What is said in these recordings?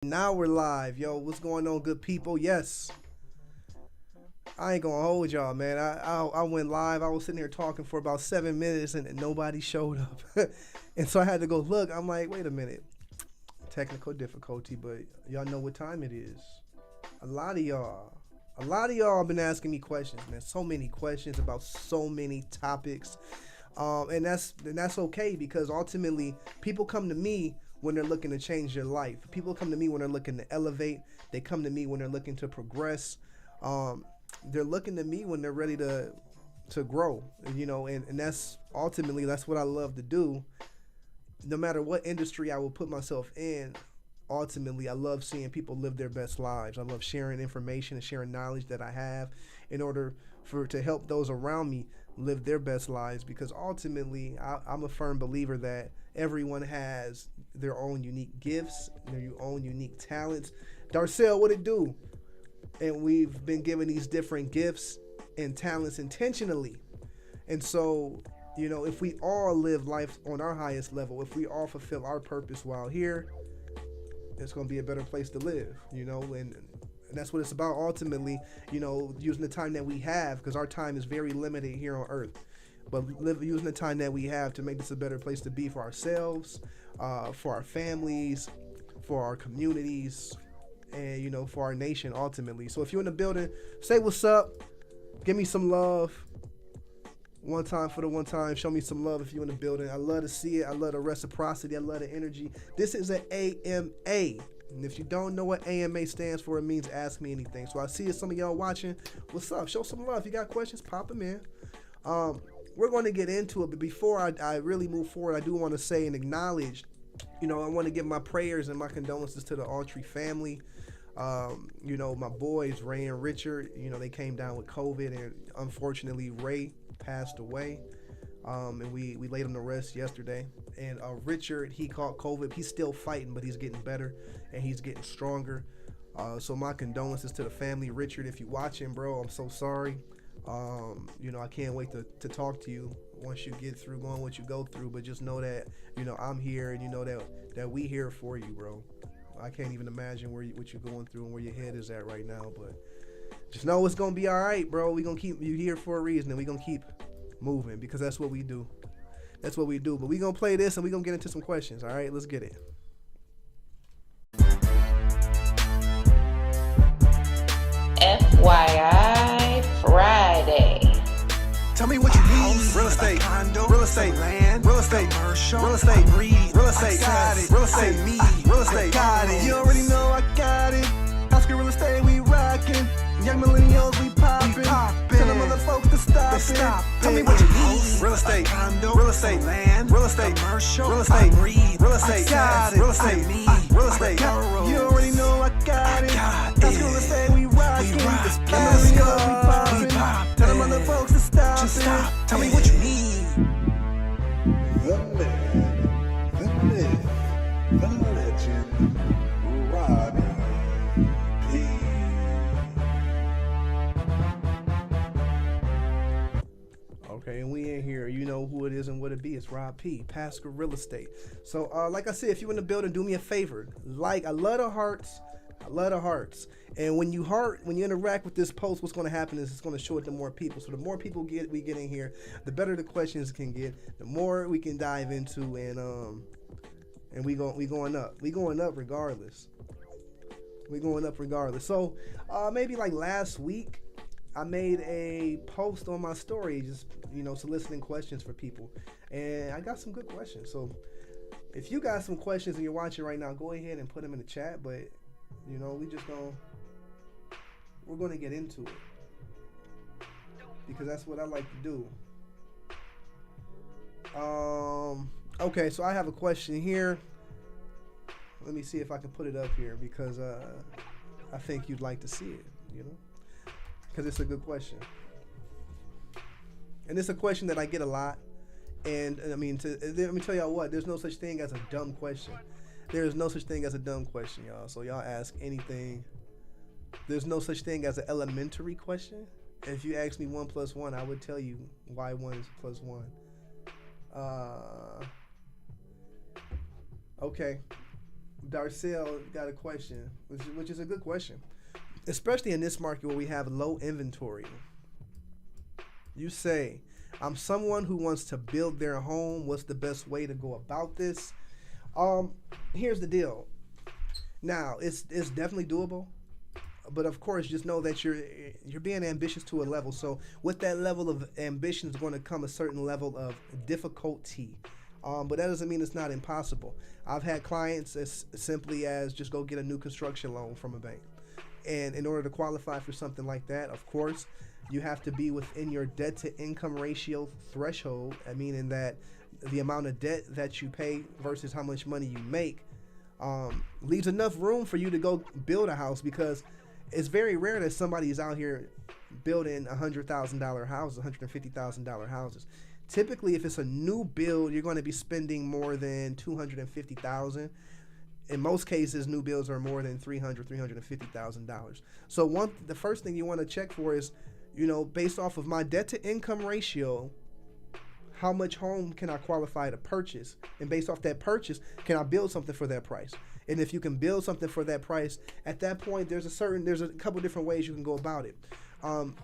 Now we're live. Yo, what's going on, good people? Yes. I ain't gonna hold y'all, man. I went live. I was sitting here talking for about 7 minutes and nobody showed up. And so I had to go look. I'm like, wait a minute. Technical difficulty, but y'all know what time it is. A lot of y'all have been asking me questions, man. So many questions about so many topics. And that's okay, because ultimately people come to me when they're looking to change their life. People come to me when they're looking to elevate. They come to me when they're looking to progress. They're looking to me when they're ready to grow, and that's ultimately, that's what I love to do. No matter what industry I will put myself in, ultimately I love seeing people live their best lives. I love sharing information and sharing knowledge that I have in order to help those around me live their best lives, because ultimately I'm a firm believer that everyone has their own unique gifts, their own unique talents. Darcel, what it do? And we've been given these different gifts and talents intentionally. And so, if we all live life on our highest level, if we all fulfill our purpose while here, it's going to be a better place to live, and that's what it's about ultimately, using the time that we have, because our time is very limited here on earth, but using the time that we have to make this a better place to be for ourselves, for our families, for our communities, and, for our nation ultimately. So if you're in the building, say what's up, give me some love. One time for the one time, show me some love if you're in the building. I love to see it. I love the reciprocity. I love the energy. This is an AMA. And if you don't know what AMA stands for, it means ask me anything. So I see some of y'all watching. What's up? Show some love. If you got questions, pop them in. We're going to get into it. But before I really move forward, I do want to say and acknowledge, I want to give my prayers and my condolences to the Autry family. My boys, Ray and Richard, they came down with COVID, and unfortunately Ray passed away. And we laid him to rest yesterday. And Richard, he caught COVID. He's still fighting, but he's getting better and he's getting stronger. So my condolences to the family. Richard, if you're watching, bro, I'm so sorry. I can't wait to talk to you once you get through going what you go through. But just know that, I'm here, and that we here for you, bro. I can't even imagine what you're going through and where your head is at right now. But just know it's going to be all right, bro. We're going to keep you here for a reason, and we're going to keep moving, because that's what we do. That's what we do. But we're going to play this, and we're going to get into some questions. All right, let's get it. Fyi Friday. Tell me what you need. Real estate, condo, real estate, land, real estate, commercial, real estate, breed, real estate, got it, real estate, me, real estate, got it. You already know I got it. Pasker real estate, we rockin'. Young millennials, we poppin'. Tell them other folks to stop it. Tell me what you need. Real estate, condo, real estate, land, real estate, commercial, real estate, breed, real estate, got it, real estate, me, real estate, you already know I got it. Pasker real estate, we rockin'. Young millennials, we poppin'. Tell them other folks to stop it. Tell me what you need. The man, the myth, the legend, Roddy P. Okay, and we in here. You know who it is and what it be. It's Rob P, Pasker Real Estate. So, like I said, if you're in the building, do me a favor. I love the hearts. I love the hearts. And when you interact with this post, what's going to happen is it's going to show it to more people. So the more people we get in here, the better the questions can get, the more we can dive into, and we going up. We going up regardless. We going up regardless. So maybe like last week, I made a post on my story, just soliciting questions for people, and I got some good questions. So if you got some questions and you're watching right now, go ahead and put them in the chat. But we're going to get into it, because that's what I like to do. Okay, so I have a question here. Let me see if I can put it up here, because I think you'd like to see it, because it's a good question. And it's a question that I get a lot. And I mean, let me tell y'all what, there's no such thing as a dumb question. There is no such thing as a dumb question, y'all. So y'all ask anything. There's no such thing as an elementary question. If you ask me 1 + 1, I would tell you why 1 is +1. Okay. Darcel got a question, which is a good question, especially in this market where we have low inventory. You say, I'm someone who wants to build their home. What's the best way to go about this? Here's the deal. Now, it's definitely doable, but of course, just know that you're being ambitious to a level. So with that level of ambition is going to come a certain level of difficulty. But that doesn't mean it's not impossible. I've had clients as simply as just go get a new construction loan from a bank. And in order to qualify for something like that, of course, you have to be within your debt to income ratio threshold, meaning that the amount of debt that you pay versus how much money you make leaves enough room for you to go build a house, because it's very rare that somebody is out here building $100,000 houses, $150,000 houses. Typically, if it's a new build, you're going to be spending more than $250,000. In most cases, new builds are more than $350,000. So the first thing you want to check for is, based off of my debt to income ratio, how much home can I qualify to purchase? And based off that purchase, can I build something for that price? And if you can build something for that price, at that point, there's a couple different ways you can go about it.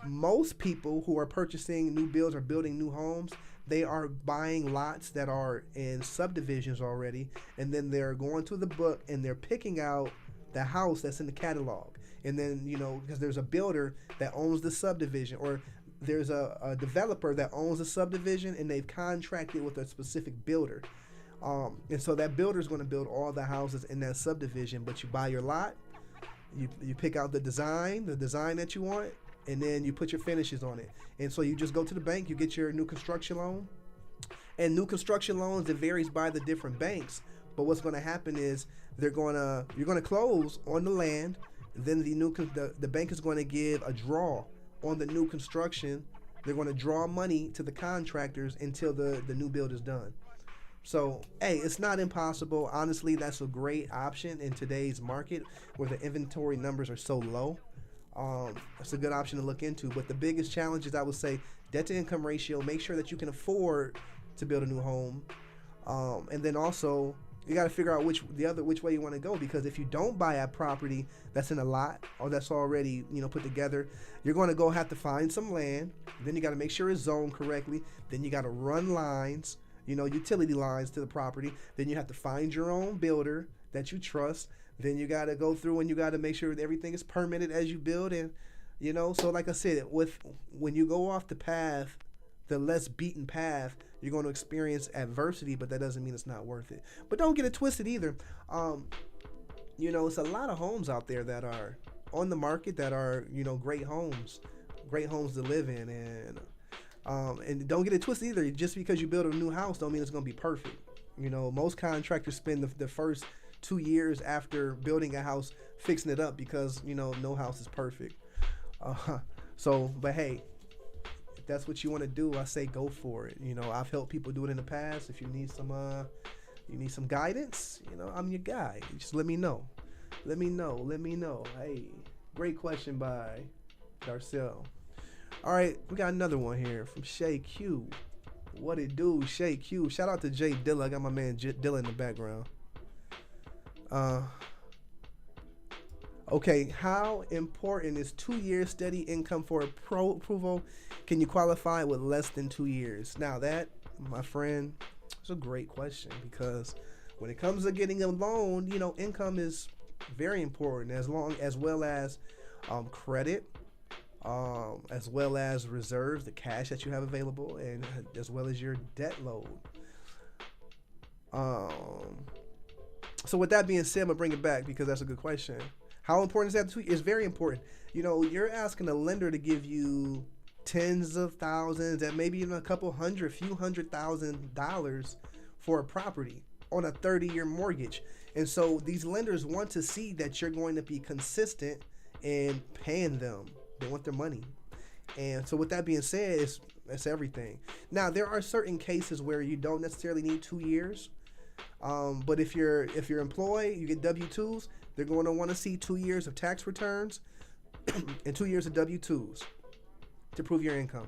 Most people who are purchasing new builds or building new homes, they are buying lots that are in subdivisions already, and then they're going to the book and they're picking out the house that's in the catalog. And then, because there's a builder that owns the subdivision, or there's a developer that owns the subdivision and they've contracted with a specific builder. And so that builder is going to build all the houses in that subdivision, but you buy your lot, you pick out the design that you want, and then you put your finishes on it. And so you just go to the bank, you get your new construction loan. And new construction loans, it varies by the different banks. But what's going to happen is you're going to close on the land. Then the bank is going to give a draw on the new construction. They're going to draw money to the contractors until the new build is done. So, hey, it's not impossible. Honestly, that's a great option in today's market where the inventory numbers are so low. It's a good option to look into. But the biggest challenge is, I would say, debt to income ratio. Make sure that you can afford to build a new home. And then also, you got to figure out which way you want to go, because if you don't buy a property that's in a lot or that's already put together, you're going to have to find some land. Then you got to make sure it's zoned correctly. Then you got to run lines, utility lines to the property. Then you have to find your own builder that you trust. Then you got to go through and you got to make sure that everything is permitted as you build. And so like I said, when you go off the path, the less beaten path, you're going to experience adversity, but that doesn't mean it's not worth it. But don't get it twisted either. It's a lot of homes out there that are on the market that are, great homes to live in. And don't get it twisted either. Just because you build a new house don't mean it's going to be perfect. Most contractors spend the first 2 years after building a house fixing it up, because, no house is perfect. But hey, that's what you want to do, I say go for it. I've helped people do it in the past. If you need some guidance, I'm your guy. Just let me know. Hey, great question by Darcel. All right, we got another one here from Shay Q. What it do, Shay Q? Shout out to Jay Dilla. I got my man Dilla in the background. Okay, how important is 2 years steady income for approval? Can you qualify with less than 2 years? Now that, my friend, is a great question, because when it comes to getting a loan, income is very important, as well as credit, as well as reserves, the cash that you have available, and as well as your debt load. So with that being said, I'm gonna bring it back because that's a good question. How important is that? It's very important. You're asking a lender to give you tens of thousands, and maybe even few $100,000 for a property on a 30-year mortgage. And so these lenders want to see that you're going to be consistent in paying them. They want their money. And so with that being said, it's everything. Now, there are certain cases where you don't necessarily need 2 years. But if you're employed, you get W-2s, they're going to want to see 2 years of tax returns and 2 years of W-2s to prove your income.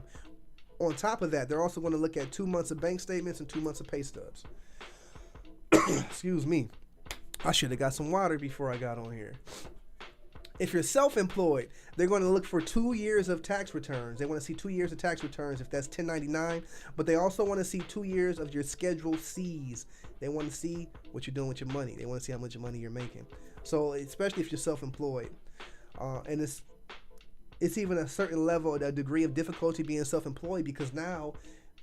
On top of that, they're also going to look at 2 months of bank statements and 2 months of pay stubs. Excuse me. I should have got some water before I got on here. If you're self-employed, they're going to look for 2 years of tax returns. They want to see 2 years of tax returns if that's 1099, but they also want to see 2 years of your Schedule C's. They want to see what you're doing with your money. They want to see how much money you're making. So especially if you're self-employed, and it's even a certain level, a degree of difficulty being self-employed, because now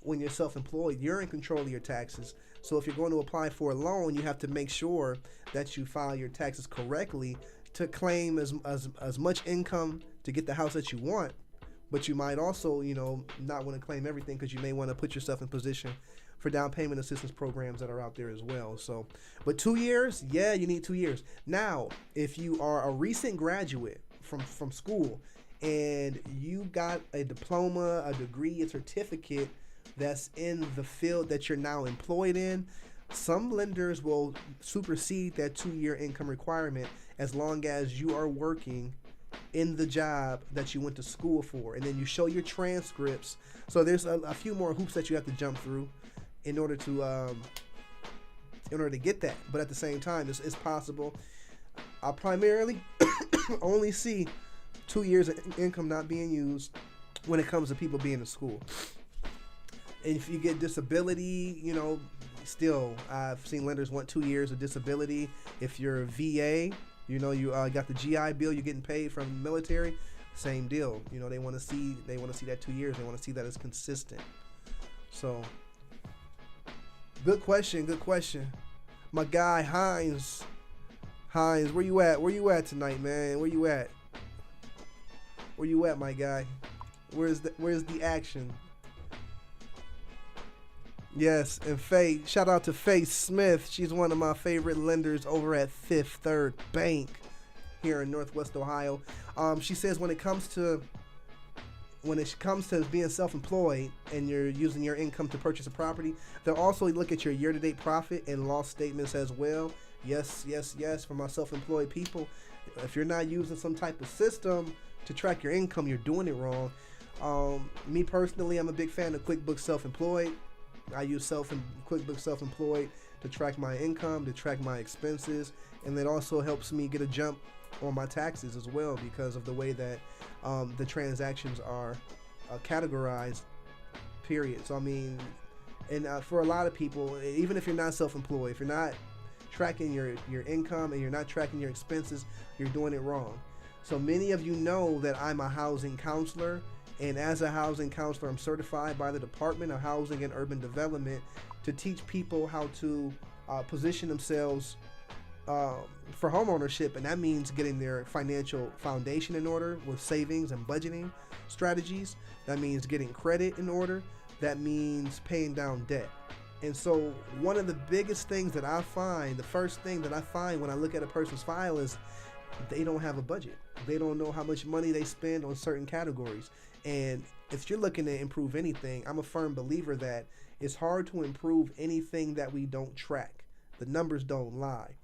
when you're self-employed, you're in control of your taxes. So if you're going to apply for a loan, you have to make sure that you file your taxes correctly to claim as much income to get the house that you want. But you might also, not want to claim everything, because you may want to put yourself in position for down payment assistance programs that are out there as well. So, but 2 years, yeah, you need 2 years. Now, if you are a recent graduate from school and you got a diploma, a degree, a certificate that's in the field that you're now employed in, some lenders will supersede that 2-year income requirement as long as you are working in the job that you went to school for, and then you show your transcripts. So there's a few more hoops that you have to jump through in order to get that. But at the same time, it's possible. I primarily only see 2 years of income not being used when it comes to people being in school. And if you get disability, still, I've seen lenders want 2 years of disability. If you're a VA, you got the GI Bill, you're getting paid from the military, same deal. They want to see that 2 years. They want to see that it's consistent. So, good question. My guy Hines, where you at? Where you at tonight, man? Where you at? Where you at, my guy? Where's the action? Yes, and Faye, shout out to Faye Smith. She's one of my favorite lenders over at Fifth Third Bank here in Northwest Ohio. She says when it comes to being self-employed and you're using your income to purchase a property, they'll also look at your year-to-date profit and loss statements as well. Yes, for my self-employed people, if you're not using some type of system to track your income, you're doing it wrong. Me personally, I'm a big fan of QuickBooks Self-Employed. I use QuickBooks Self-Employed to track my income, to track my expenses, and it also helps me get a jump on my taxes as well because of the way that the transactions are categorized, period. So, for a lot of people, even if you're not self-employed, if you're not tracking your income and you're not tracking your expenses, you're doing it wrong. So many of you know that I'm a housing counselor. And as a housing counselor, I'm certified by the Department of Housing and Urban Development to teach people how to position themselves for homeownership. And that means getting their financial foundation in order with savings and budgeting strategies. That means getting credit in order. That means paying down debt. And so one of the biggest things that I find, the first thing that I find when I look at a person's file is they don't have a budget. They don't know how much money they spend on certain categories. And if you're looking to improve anything, I'm a firm believer that it's hard to improve anything that we don't track. The numbers don't lie.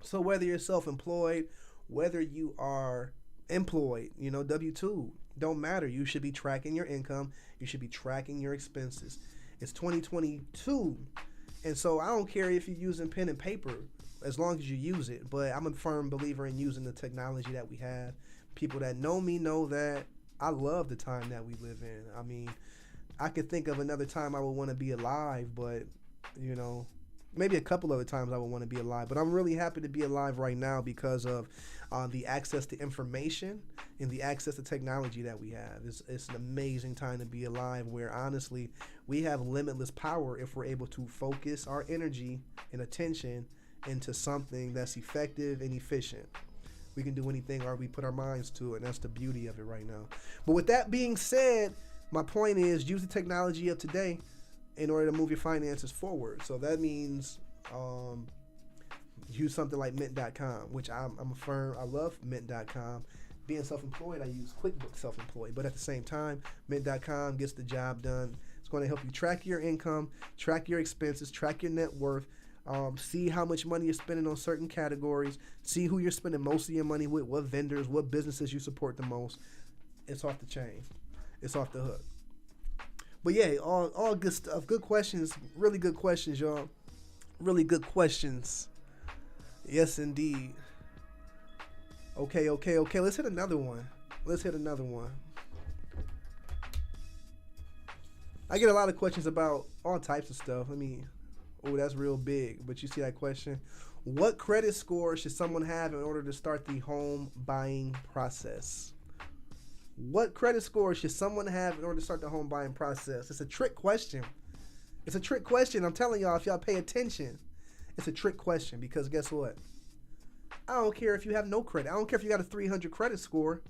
So whether you're self-employed, whether you are employed, W-2, don't matter. You should be tracking your income. You should be tracking your expenses. It's 2022. And so I don't care if you're using pen and paper as long as you use it. But I'm a firm believer in using the technology that we have. People that know me know that I love the time that we live in. I could think of another time I would want to be alive, but, maybe a couple other times I would want to be alive. But I'm really happy to be alive right now because of the access to information and the access to technology that we have. It's an amazing time to be alive where, honestly, we have limitless power if we're able to focus our energy and attention into something that's effective and efficient. We can do anything or we put our minds to it, and that's the beauty of it right now. But with that being said, my point is use the technology of today in order to move your finances forward. So that means use something like Mint.com, which I love Mint.com. Being self-employed, I use QuickBooks Self-Employed. But at the same time, Mint.com gets the job done. It's going to help you track your income, track your expenses, track your net worth, see how much money you're spending on certain categories, see who you're spending most of your money with, what vendors, what businesses you support the most. It's off the chain. It's off the hook. But yeah, all good stuff. Good questions. Really good questions, y'all. Really good questions. Yes, indeed. Okay. Let's hit another one. I get a lot of questions about all types of stuff. Oh, that's real big. But you see that question? What credit score should someone have in order to start the home buying process? What credit score should someone have in order to start the home buying process? It's a trick question. I'm telling y'all, if y'all pay attention, it's a trick question because guess what? I don't care if you have no credit. I don't care if you got a 300 credit score.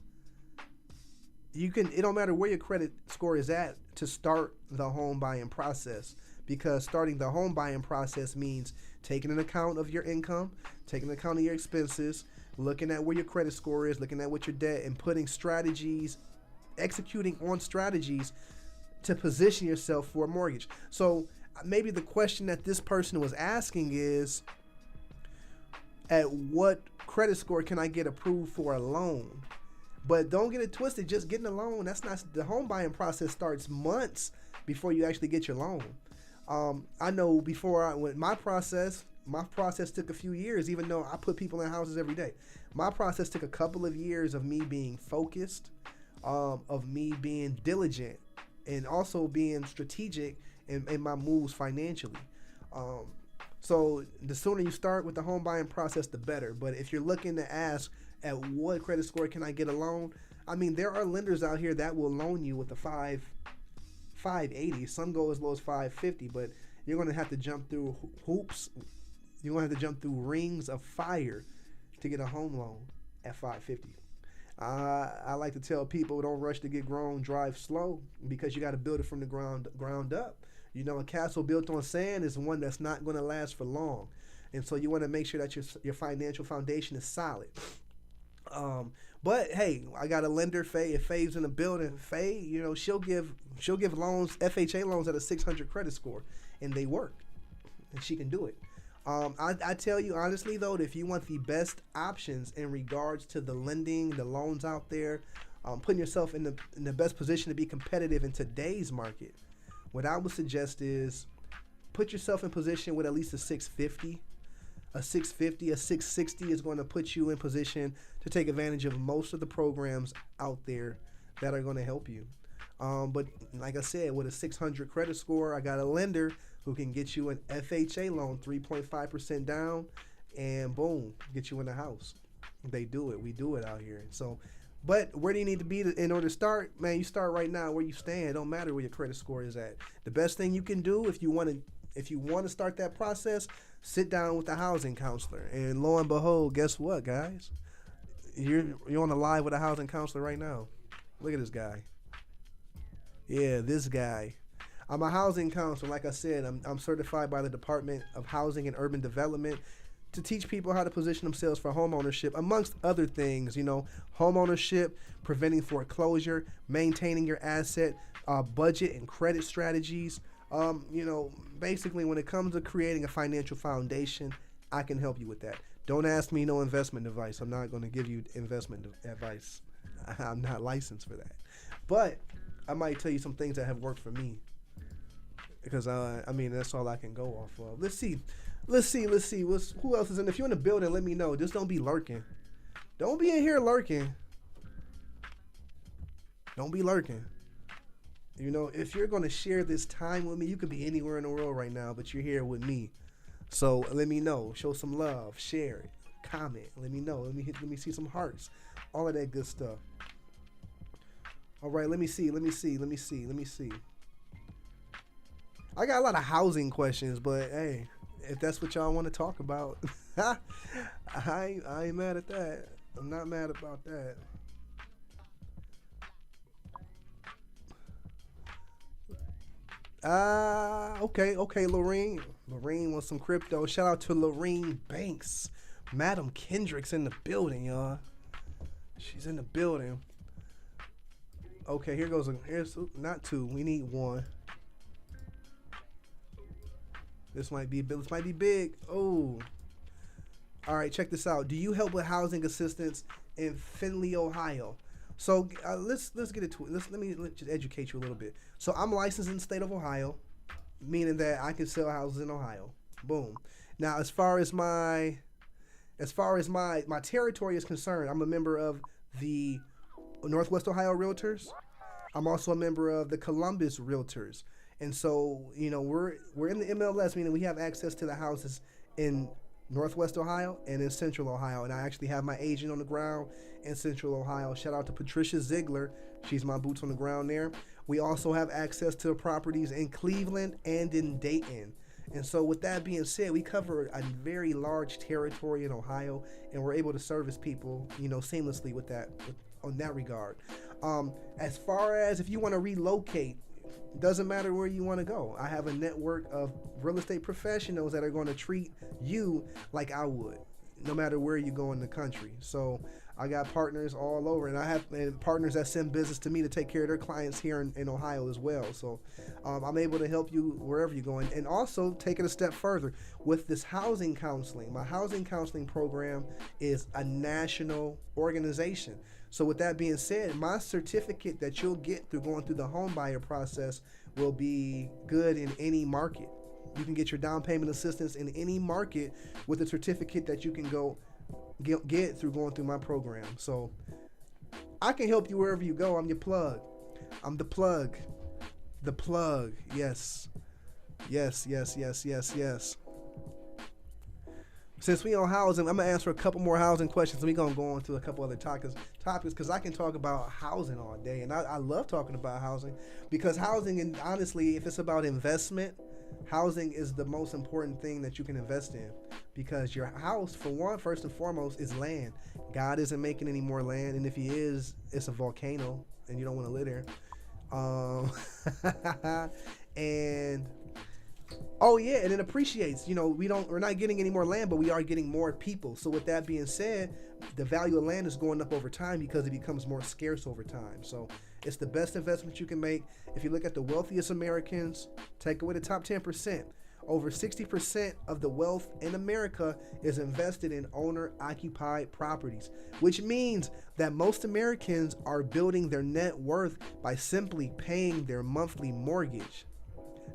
It don't matter where your credit score is at to start the home buying process, because starting the home buying process means taking an account of your income, taking an account of your expenses, looking at where your credit score is, looking at what your debt, and putting strategies, executing on strategies to position yourself for a mortgage. So maybe the question that this person was asking is, at what credit score can I get approved for a loan? But don't get it twisted. Just getting a loan, that's not the home buying process. Starts months before you actually get your loan. I know when my process took a few years, even though I put people in houses every day. My process took a couple of years of me being focused, of me being diligent, and also being strategic in my moves financially. So the sooner you start with the home buying process, the better. But if you're looking to ask at what credit score can I get a loan, there are lenders out here that will loan you with a 580. Some go as low as 550, but you're going to have to jump through hoops. You're going to have to jump through rings of fire to get a home loan at 550. I like to tell people, don't rush to get grown, drive slow, because you got to build it from the ground up. A castle built on sand is one that's not going to last for long. And so you want to make sure that your financial foundation is solid. But hey, I got a lender, Fyi. If Fyi's in the building, Fyi, she'll give loans, FHA loans at a 600 credit score, and they work, and she can do it. I tell you honestly though, that if you want the best options in regards to the lending, the loans out there, putting yourself in the best position to be competitive in today's market, what I would suggest is put yourself in position with at least a 650. A 650, a 660 is going to put you in position to take advantage of most of the programs out there that are going to help you. But like I said, with a 600 credit score, I got a lender who can get you an FHA loan, 3.5% down, and boom, get you in the house. They do it. We do it out here. So, but where do you need to be in order to start? Man, you start right now where you stand. It don't matter where your credit score is at. The best thing you can do if you want to start that process, sit down with a housing counselor. And lo and behold, guess what, guys? You're on the live with a housing counselor right now. Look at this guy. Yeah, this guy. I'm a housing counselor. Like I said, I'm certified by the Department of Housing and Urban Development to teach people how to position themselves for home ownership, amongst other things. Home ownership, preventing foreclosure, maintaining your asset, budget and credit strategies. Basically when it comes to creating a financial foundation, I can help you with that. Don't ask me no investment advice. I'm not going to give you investment advice. I'm not licensed for that. But I might tell you some things that have worked for me, because that's all I can go off of. Let's see. Who else is in? If you're in the building, let me know. Just don't be lurking. Don't be in here lurking. Don't be lurking. If you're going to share this time with me, you could be anywhere in the world right now, but you're here with me. So let me know. Show some love. Share it. Comment. Let me know. Let me see some hearts. All of that good stuff. All right, let me see. I got a lot of housing questions, but hey, if that's what y'all want to talk about, I ain't mad at that. I'm not mad about that. Okay, Lorene. Lorene wants some crypto. Shout out to Lorene Banks. Madam Kendrick's in the building, y'all. She's in the building. Okay, here's not two. We need one. This might be big. Oh. All right, check this out. Do you help with housing assistance in Findlay, Ohio? So let's get into it. Let me just educate you a little bit. So I'm licensed in the state of Ohio, meaning that I can sell houses in Ohio. Boom. Now, as far as my As far as my territory is concerned, I'm a member of the Northwest Ohio Realtors. I'm also a member of the Columbus Realtors. And so, we're in the MLS, meaning we have access to the houses in Northwest Ohio and in Central Ohio. And I actually have my agent on the ground in Central Ohio. Shout out to Patricia Ziegler. She's my boots on the ground there. We also have access to properties in Cleveland and in Dayton. And so with that being said, we cover a very large territory in Ohio, and we're able to service people, seamlessly on that regard. As far as if you want to relocate, doesn't matter where you want to go. I have a network of real estate professionals that are going to treat you like I would, no matter where you go in the country. So I got partners all over, and I have partners that send business to me to take care of their clients here in Ohio as well. So I'm able to help you wherever you're going. And also take it a step further with this housing counseling. My housing counseling program is a national organization. So with that being said, my certificate that you'll get through going through the home buyer process will be good in any market. You can get your down payment assistance in any market with a certificate that you can go get through going through my program. So I can help you wherever you go. I'm your plug. I'm the plug. The plug. Yes. Yes, yes, yes, yes, yes. Since we on housing, I'm going to answer a couple more housing questions, and we're going to go on to a couple other topics because I can talk about housing all day. And I love talking about housing because housing, and honestly, if it's about investment, housing is the most important thing that you can invest in, because your house, for one, first and foremost, is land. God isn't making any more land, and if he is, it's a volcano, and you don't want to live there. And oh yeah, and it appreciates. We're not getting any more land, but we are getting more people. So with that being said, the value of land is going up over time because it becomes more scarce over time. So it's the best investment you can make. If you look at the wealthiest Americans, take away the top 10%. Over 60% of the wealth in America is invested in owner-occupied properties, which means that most Americans are building their net worth by simply paying their monthly mortgage.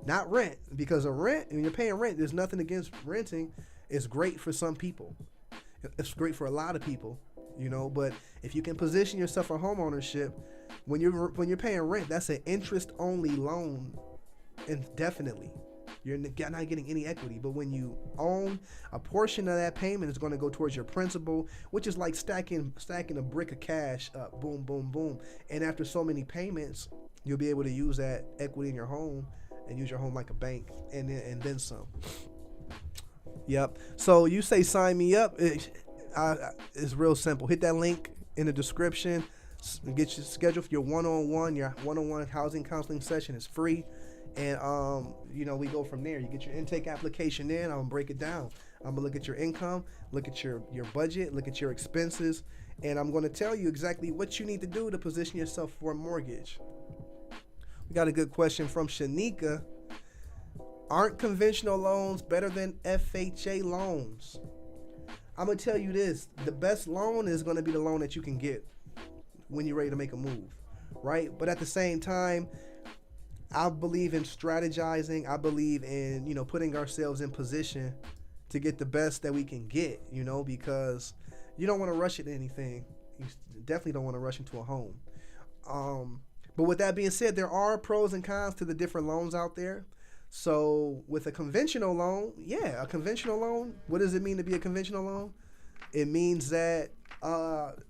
Not rent, because when you're paying rent, there's nothing against renting. It's great for some people. It's great for a lot of people, but if you can position yourself for home ownership, when you're paying rent, that's an interest-only loan indefinitely. You're not getting any equity. But when you own, a portion of that payment is going to go towards your principal, which is like stacking a brick of cash up, boom, boom, boom. And after so many payments, you'll be able to use that equity in your home and use your home like a bank, and then some. Yep. So you say sign me up. It's real simple. Hit that link in the description. Get your schedule for your one-on-one housing counseling session. Is free. And we go from there. You get your intake application in. I'm gonna break it down. I'm gonna look at your income, look at your budget, look at your expenses, and I'm gonna tell you exactly what you need to do to position yourself for a mortgage. We got a good question from Shanika. Aren't conventional loans better than FHA loans? I'm gonna tell you this: the best loan is gonna be the loan that you can get when you're ready to make a move, right? But at the same time, I believe in strategizing. I believe in, putting ourselves in position to get the best that we can get, because you don't want to rush into anything. You definitely don't want to rush into a home. But with that being said, there are pros and cons to the different loans out there. So with a conventional loan, what does it mean to be a conventional loan? It means that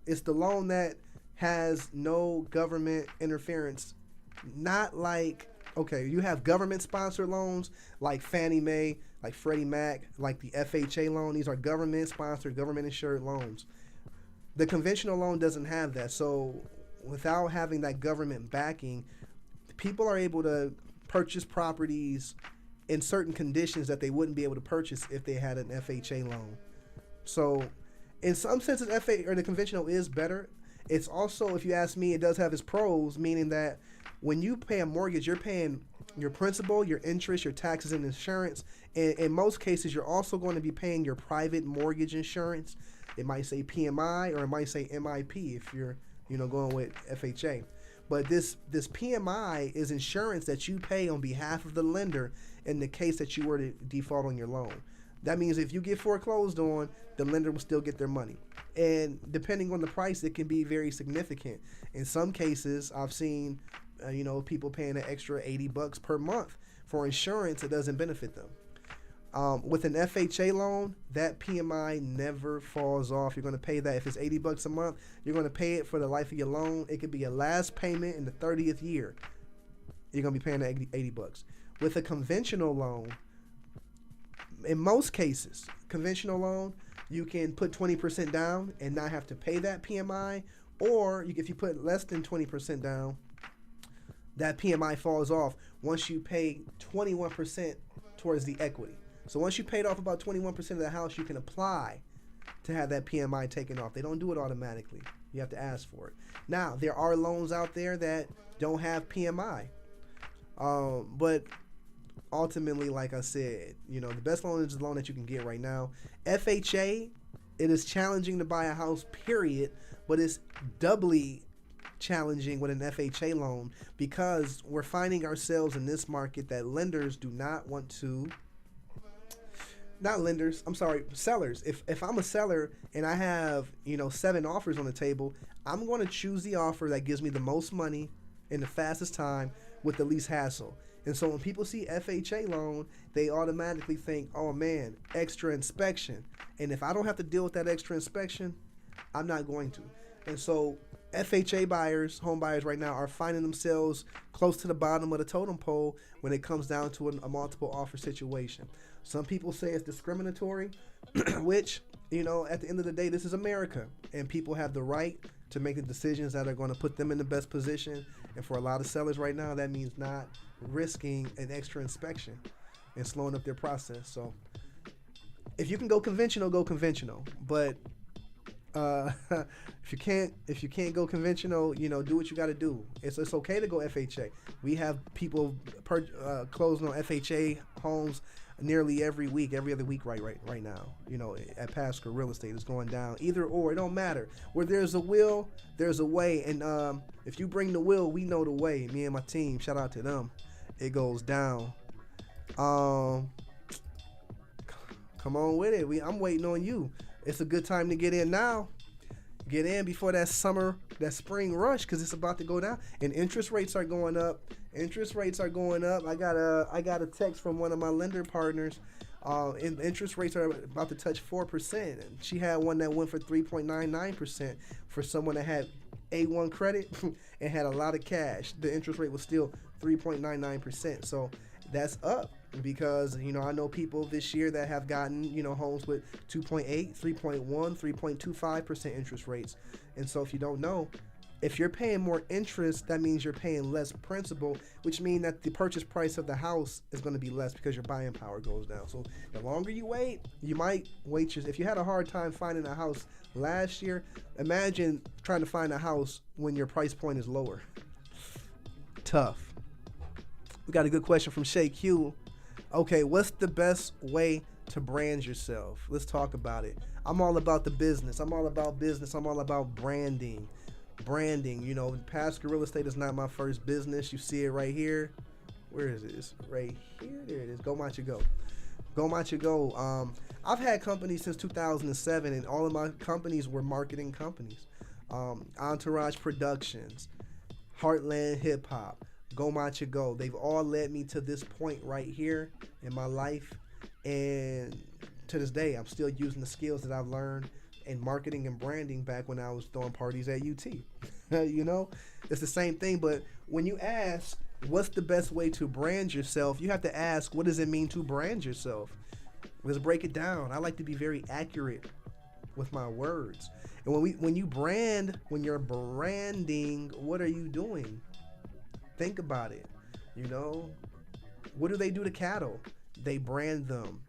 it's the loan that has no government interference. Not like, you have government-sponsored loans like Fannie Mae, like Freddie Mac, like the FHA loan. These are government-sponsored, government-insured loans. The conventional loan doesn't have that. So without having that government backing, people are able to purchase properties in certain conditions that they wouldn't be able to purchase if they had an FHA loan. So in some senses, the conventional is better. It's also, if you ask me, it does have its pros, meaning that when you pay a mortgage, you're paying your principal, your interest, your taxes, and insurance. And in most cases, you're also going to be paying your private mortgage insurance. It might say PMI or it might say MIP if you're going with FHA. But this PMI is insurance that you pay on behalf of the lender in the case that you were to default on your loan. That means if you get foreclosed on, the lender will still get their money. And depending on the price, it can be very significant. In some cases, I've seen, people paying an extra $80 per month for insurance that doesn't benefit them. With an FHA loan, that PMI never falls off. You're going to pay that. If it's $80 a month, you're going to pay it for the life of your loan. It could be a last payment in the 30th year. You're going to be paying that $80. With a conventional loan, in most cases, conventional loan, you can put 20% down and not have to pay that PMI. Or if you put less than 20% down, that PMI falls off once you pay 21% towards the equity. So once you paid off about 21% of the house, you can apply to have that PMI taken off. They don't do it automatically. You have to ask for it. Now, there are loans out there that don't have PMI. But ultimately, like I said, the best loan is the loan that you can get right now. FHA, it is challenging to buy a house, period, but it's doubly challenging with an FHA loan because we're finding ourselves in this market that lenders do not want to, sellers. If I'm a seller and I have, 7 offers on the table, I'm going to choose the offer that gives me the most money in the fastest time with the least hassle. And so when people see FHA loan, they automatically think, oh man, extra inspection. And if I don't have to deal with that extra inspection, I'm not going to. And so FHA buyers, home buyers right now are finding themselves close to the bottom of the totem pole when it comes down to a multiple offer situation. Some people say it's discriminatory, which, at the end of the day, this is America and people have the right to make the decisions that are going to put them in the best position. And for a lot of sellers right now, that means not risking an extra inspection and slowing up their process. So if you can go conventional, go conventional. But if you can't go conventional, do what you got to do. It's okay to go FHA. We have people closing on FHA homes nearly every other week right now. At Pasker Real Estate, it's going down. Either or, it don't matter. Where there's a will, there's a way. And if you bring the will, we know the way. Me and my team, shout out to them. It goes down. Come on with it. I'm waiting on you. It's a good time to get in now. Get in before that spring rush, because it's about to go down. And interest rates are going up. I got a text from one of my lender partners. And interest rates are about to touch 4%. And she had one that went for 3.99% for someone that had A1 credit and had a lot of cash. The interest rate was still 3.99%. So that's up. Because, I know people this year that have gotten, homes with 2.8, 3.1, 3.25% interest rates. And so if you don't know, if you're paying more interest, that means you're paying less principal, which means that the purchase price of the house is going to be less because your buying power goes down. So the longer you wait, you might wait. If you had a hard time finding a house last year, imagine trying to find a house when your price point is lower. Tough. We got a good question from Shay Q. Okay, what's the best way to brand yourself? Let's talk about it. I'm all about the business. I'm all about business. I'm all about branding. Pasker Real Estate is not my first business. You see it right here. Where is it? It's right here. There it is. Go Macho Go. Go Macho Go. I've had companies since 2007, and all of my companies were marketing companies. Entourage Productions, Heartland Hip Hop, Go Macho Go. They've all led me to this point right here in my life. And to this day, I'm still using the skills that I've learned in marketing and branding back when I was throwing parties at UT. It's the same thing. But when you ask, what's the best way to brand yourself? You have to ask, what does it mean to brand yourself? Let's break it down. I like to be very accurate with my words. And when you're branding, what are you doing? Think about it. What do they do to cattle? They brand them.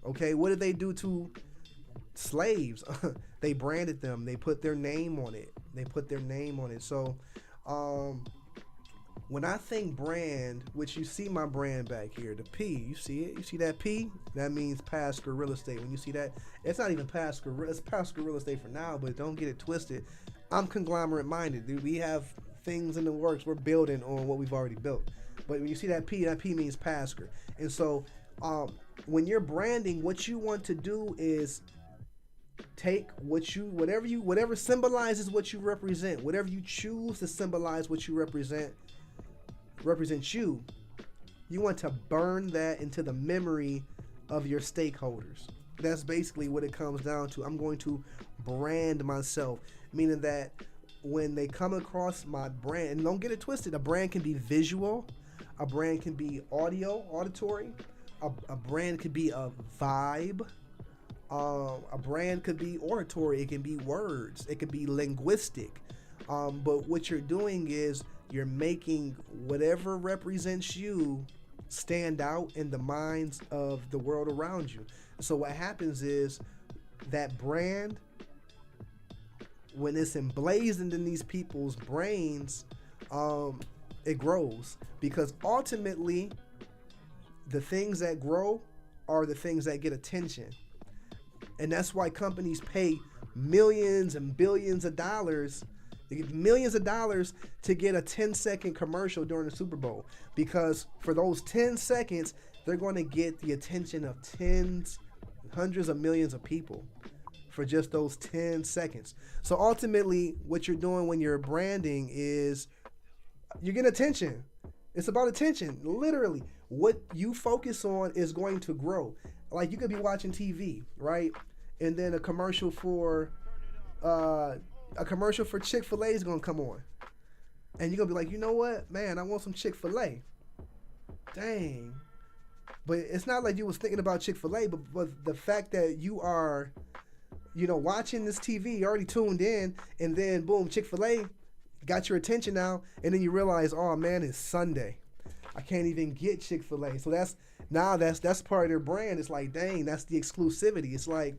Okay, what did they do to slaves? They branded them. They put their name on it. So when I think brand, which you see my brand back here, the P, you see it? You see that P? That means Pasker Real Estate. When you see that, it's not even Pasker. It's Pasker Real Estate for now, but don't get it twisted. I'm conglomerate minded, dude. We have things in the works. We're building on what we've already built. But when you see that P means Pasker. And so when you're branding, what you want to do is take whatever symbolizes what you represent, whatever you choose to symbolize what you represents you. You want to burn that into the memory of your stakeholders. That's basically what it comes down to. I'm going to brand myself, meaning that when they come across my brand, and don't get it twisted, a brand can be visual, a brand can be auditory, a brand could be a vibe, a brand could be oratory, it can be words, it could be linguistic. But what you're doing is you're making whatever represents you stand out in the minds of the world around you. So what happens is that brand, when it's emblazoned in these people's brains, it grows, because ultimately the things that grow are the things that get attention. And that's why companies pay millions and billions of dollars. They get millions of dollars to get a 10-second commercial during the Super Bowl, because for those 10 seconds, they're going to get the attention of hundreds of millions of people for just those 10 seconds. So ultimately, what you're doing when you're branding is you get attention. It's about attention. Literally, what you focus on is going to grow. Like, you could be watching TV, right? And then a commercial for Chick-fil-A is gonna come on, and you're gonna be like, you know what, man, I want some Chick-fil-A. Dang. But it's not like you was thinking about Chick-fil-A, but the fact that you are, watching this TV, you already tuned in, and then boom, Chick-fil-A got your attention now, and then you realize, oh man, it's Sunday, I can't even get Chick-fil-A. So that's part of their brand. It's like, dang, that's the exclusivity. It's like,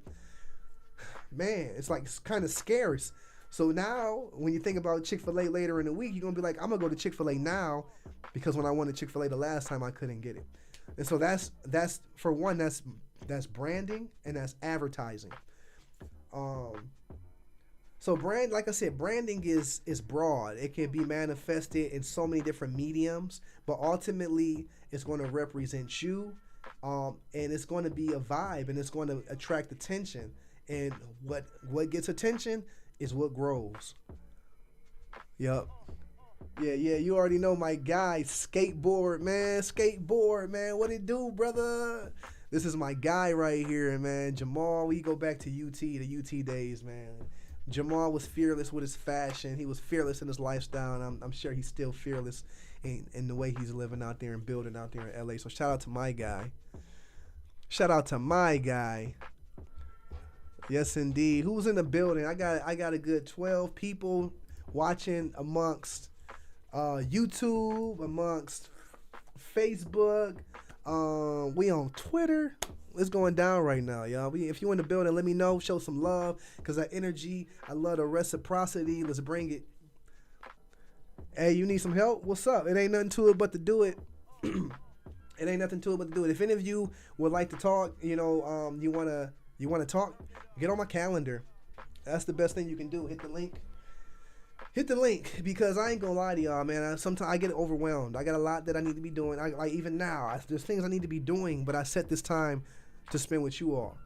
man, it's like kind of scarce. So now when you think about Chick-fil-A later in the week, you're going to be like, I'm going to go to Chick-fil-A now, because when I wanted Chick-fil-A the last time, I couldn't get it. And so that's for one, that's branding, and that's advertising. So like I said, branding is broad. It can be manifested in so many different mediums, but ultimately it's going to represent you, and it's going to be a vibe, and it's going to attract attention. And what gets attention is what grows. Yup. Yeah, you already know my guy, Skateboard, man. What it do, brother? This is my guy right here, man. Jamal, we go back to the UT days, man. Jamal was fearless with his fashion. He was fearless in his lifestyle, and I'm sure he's still fearless in the way he's living out there and building out there in LA. So shout out to my guy. Yes, indeed. Who's in the building? I got a good 12 people watching amongst YouTube, amongst Facebook. We on Twitter. It's going down right now, y'all. If you in the building, let me know. Show some love, because that energy, I love the reciprocity. Let's bring it. Hey, you need some help? What's up? It ain't nothing to it but to do it. It ain't nothing to it but to do it. If any of you would like to talk, you want to talk, get on my calendar. That's the best thing you can do. Hit the link, because I ain't gonna lie to y'all, man. Sometimes I get overwhelmed. I got a lot that I need to be doing. Even now, there's things I need to be doing, but I set this time to spend with you all.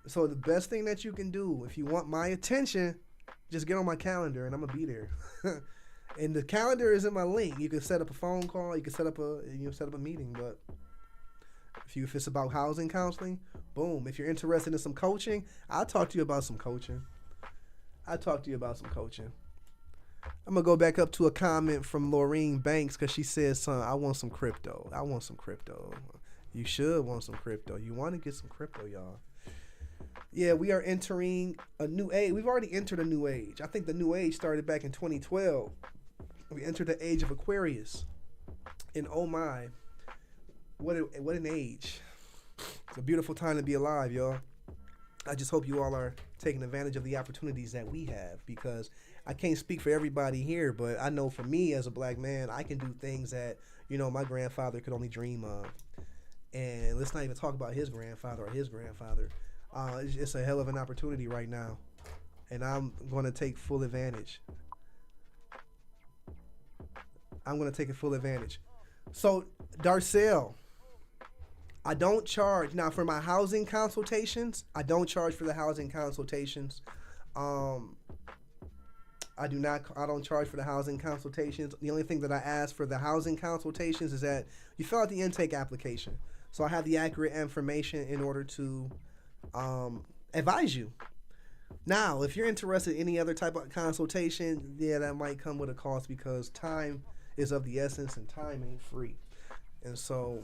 So the best thing that you can do, if you want my attention, just get on my calendar, and I'm gonna be there. And the calendar is in my link. You can set up a phone call. You can set up a meeting. But if it's about housing counseling, boom. If you're interested in some coaching, I'll talk to you about some coaching. I'm going to go back up to a comment from Laureen Banks, because she says, son, I want some crypto. You should want some crypto. You want to get some crypto, y'all. Yeah, we are entering a new age. We've already entered a new age. I think the new age started back in 2012. We entered the age of Aquarius. And oh my, what an age. It's a beautiful time to be alive, y'all. I just hope you all are taking advantage of the opportunities that we have, because I can't speak for everybody here, but I know for me as a black man, I can do things that, my grandfather could only dream of. And let's not even talk about his grandfather or his grandfather. It's a hell of an opportunity right now, and I'm going to take full advantage. So, Darcel, I don't charge now for my housing consultations. I don't charge for the housing consultations. I don't charge for the housing consultations. The only thing that I ask for the housing consultations is that you fill out the intake application. So I have the accurate information in order to advise you. Now, if you're interested in any other type of consultation, yeah, that might come with a cost because time is of the essence and time ain't free. And so,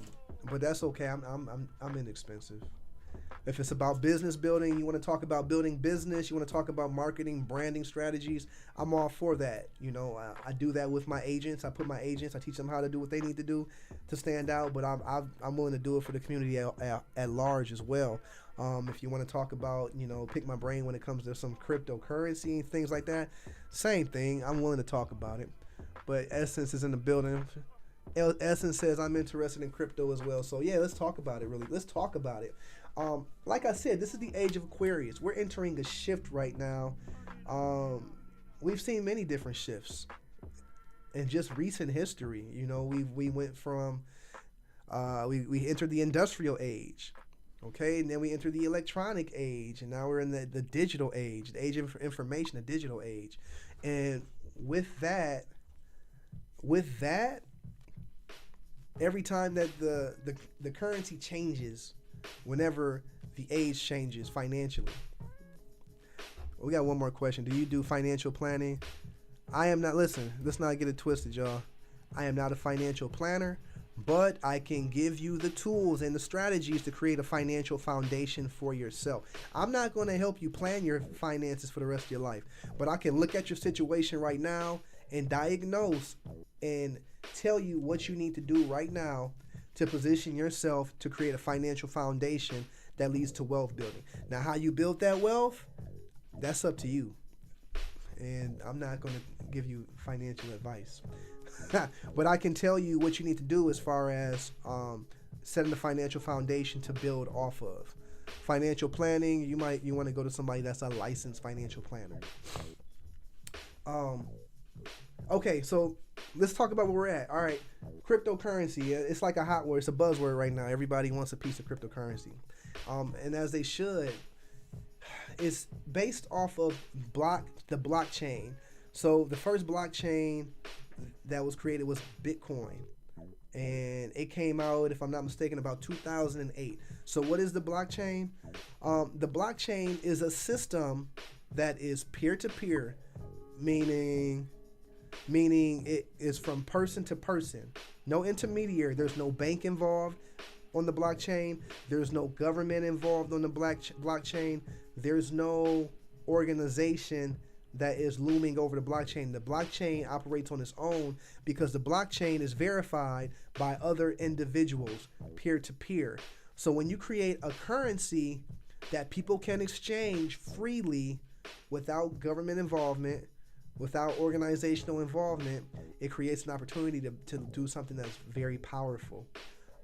but that's okay. I'm inexpensive. If it's about business building, you want to talk about building business, you want to talk about marketing, branding strategies, I'm all for that. You know, I do that with my agents. I teach them how to do what they need to do to stand out, but I'm willing to do it for the community at large as well. If you want to talk about, you know, pick my brain when it comes to some cryptocurrency and things like that, same thing. I'm willing to talk about it. But Essence is in the building. Essence says I'm interested in crypto as well. So yeah, let's talk about it. Let's talk about it. Like I said, this is the age of Aquarius. We're entering a shift right now. We've seen many different shifts in just recent history. You know, we went from we entered the industrial age, okay, and then we entered the electronic age, and now we're in the digital age, the age of information, the digital age, and with that, every time that the currency changes, whenever the age changes financially. We got one more question. Do you do financial planning? I am not. Listen, let's not get it twisted, y'all. I am not a financial planner, but I can give you the tools and the strategies to create a financial foundation for yourself. I'm not going to help you plan your finances for the rest of your life, but I can look at your situation right now and diagnose and tell you what you need to do right now to position yourself to create a financial foundation that leads to wealth building. Now, how you build that wealth, that's up to you. And I'm not going to give you financial advice. But I can tell you what you need to do as far as setting the financial foundation to build off of. Financial planning, you want to go to somebody that's a licensed financial planner. Okay, so let's talk about where we're at. All right, cryptocurrency. It's like a hot word. It's a buzzword right now. Everybody wants a piece of cryptocurrency, and as they should. It's based off of the blockchain. So the first blockchain that was created was Bitcoin, and it came out, if I'm not mistaken, about 2008. So what is the blockchain? The blockchain is a system that is peer-to-peer, meaning it is from person to person. No intermediary. There's no bank involved on the blockchain. There's no government involved on the blockchain. There's no organization that is looming over the blockchain. The blockchain operates on its own because the blockchain is verified by other individuals, peer to peer. So when you create a currency that people can exchange freely without government involvement, without organizational involvement, it creates an opportunity to do something that's very powerful.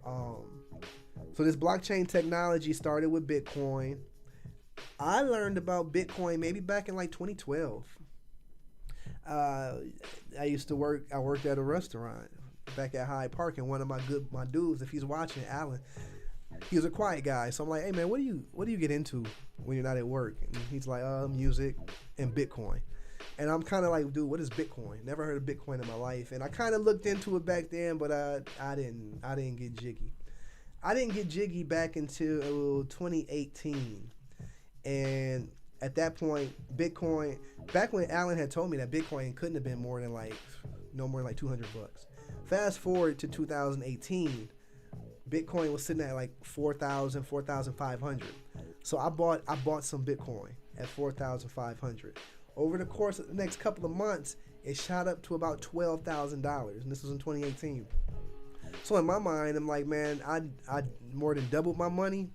So this blockchain technology started with Bitcoin. I learned about Bitcoin maybe back in like 2012. I worked at a restaurant back at Hyde Park, and one of my dudes, if he's watching, Alan, he was a quiet guy. So I'm like, hey man, what do you get into when you're not at work? And he's like, music and Bitcoin. And I'm kind of like, dude, what is Bitcoin? Never heard of Bitcoin in my life. And I kind of looked into it back then, but I didn't get jiggy. I didn't get jiggy back until 2018. And at that point, Bitcoin, back when Alan had told me that Bitcoin couldn't have been more than no more than like $200. Fast forward to 2018, Bitcoin was sitting at like 4,000, 4,500. So I bought some Bitcoin at 4,500. Over the course of the next couple of months, it shot up to about $12,000, and this was in 2018. So in my mind, I'm like, man, I more than doubled my money.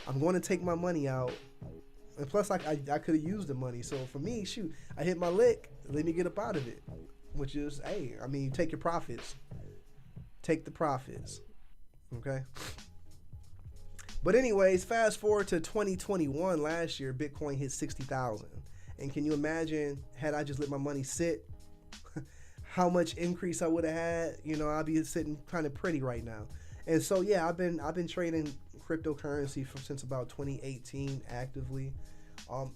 I'm going to take my money out, and plus I could have used the money. So for me, shoot, I hit my lick. Let me get up out of it. Which is, hey, I mean, take your profits. Take the profits. Okay. But anyways, fast forward to 2021. Last year, Bitcoin hit 60,000. And can you imagine, had I just let my money sit, how much increase I would have had? You know, I'd be sitting kind of pretty right now. And so yeah, I've been trading cryptocurrency since about 2018 actively.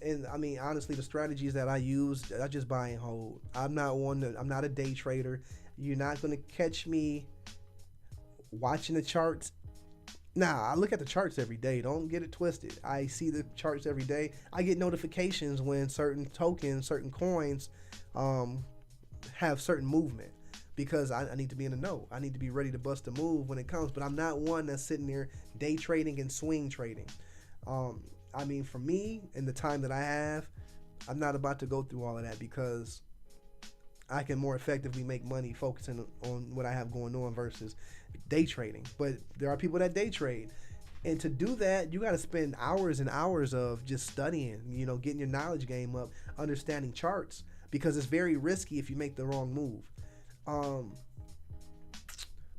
And I mean, honestly, the strategies that I use, I just buy and hold. I'm not a day trader. You're not going to catch me watching the charts. Nah, I look at the charts every day. Don't get it twisted. I see the charts every day. I get notifications when certain tokens, certain coins have certain movement, because I need to be in the know. I need to be ready to bust a move when it comes. But I'm not one that's sitting there day trading and swing trading. I mean, for me, in the time that I have, I'm not about to go through all of that, because I can more effectively make money focusing on what I have going on versus day trading. But there are people that day trade. And to do that, you got to spend hours and hours of just studying, getting your knowledge game up, understanding charts, because it's very risky if you make the wrong move.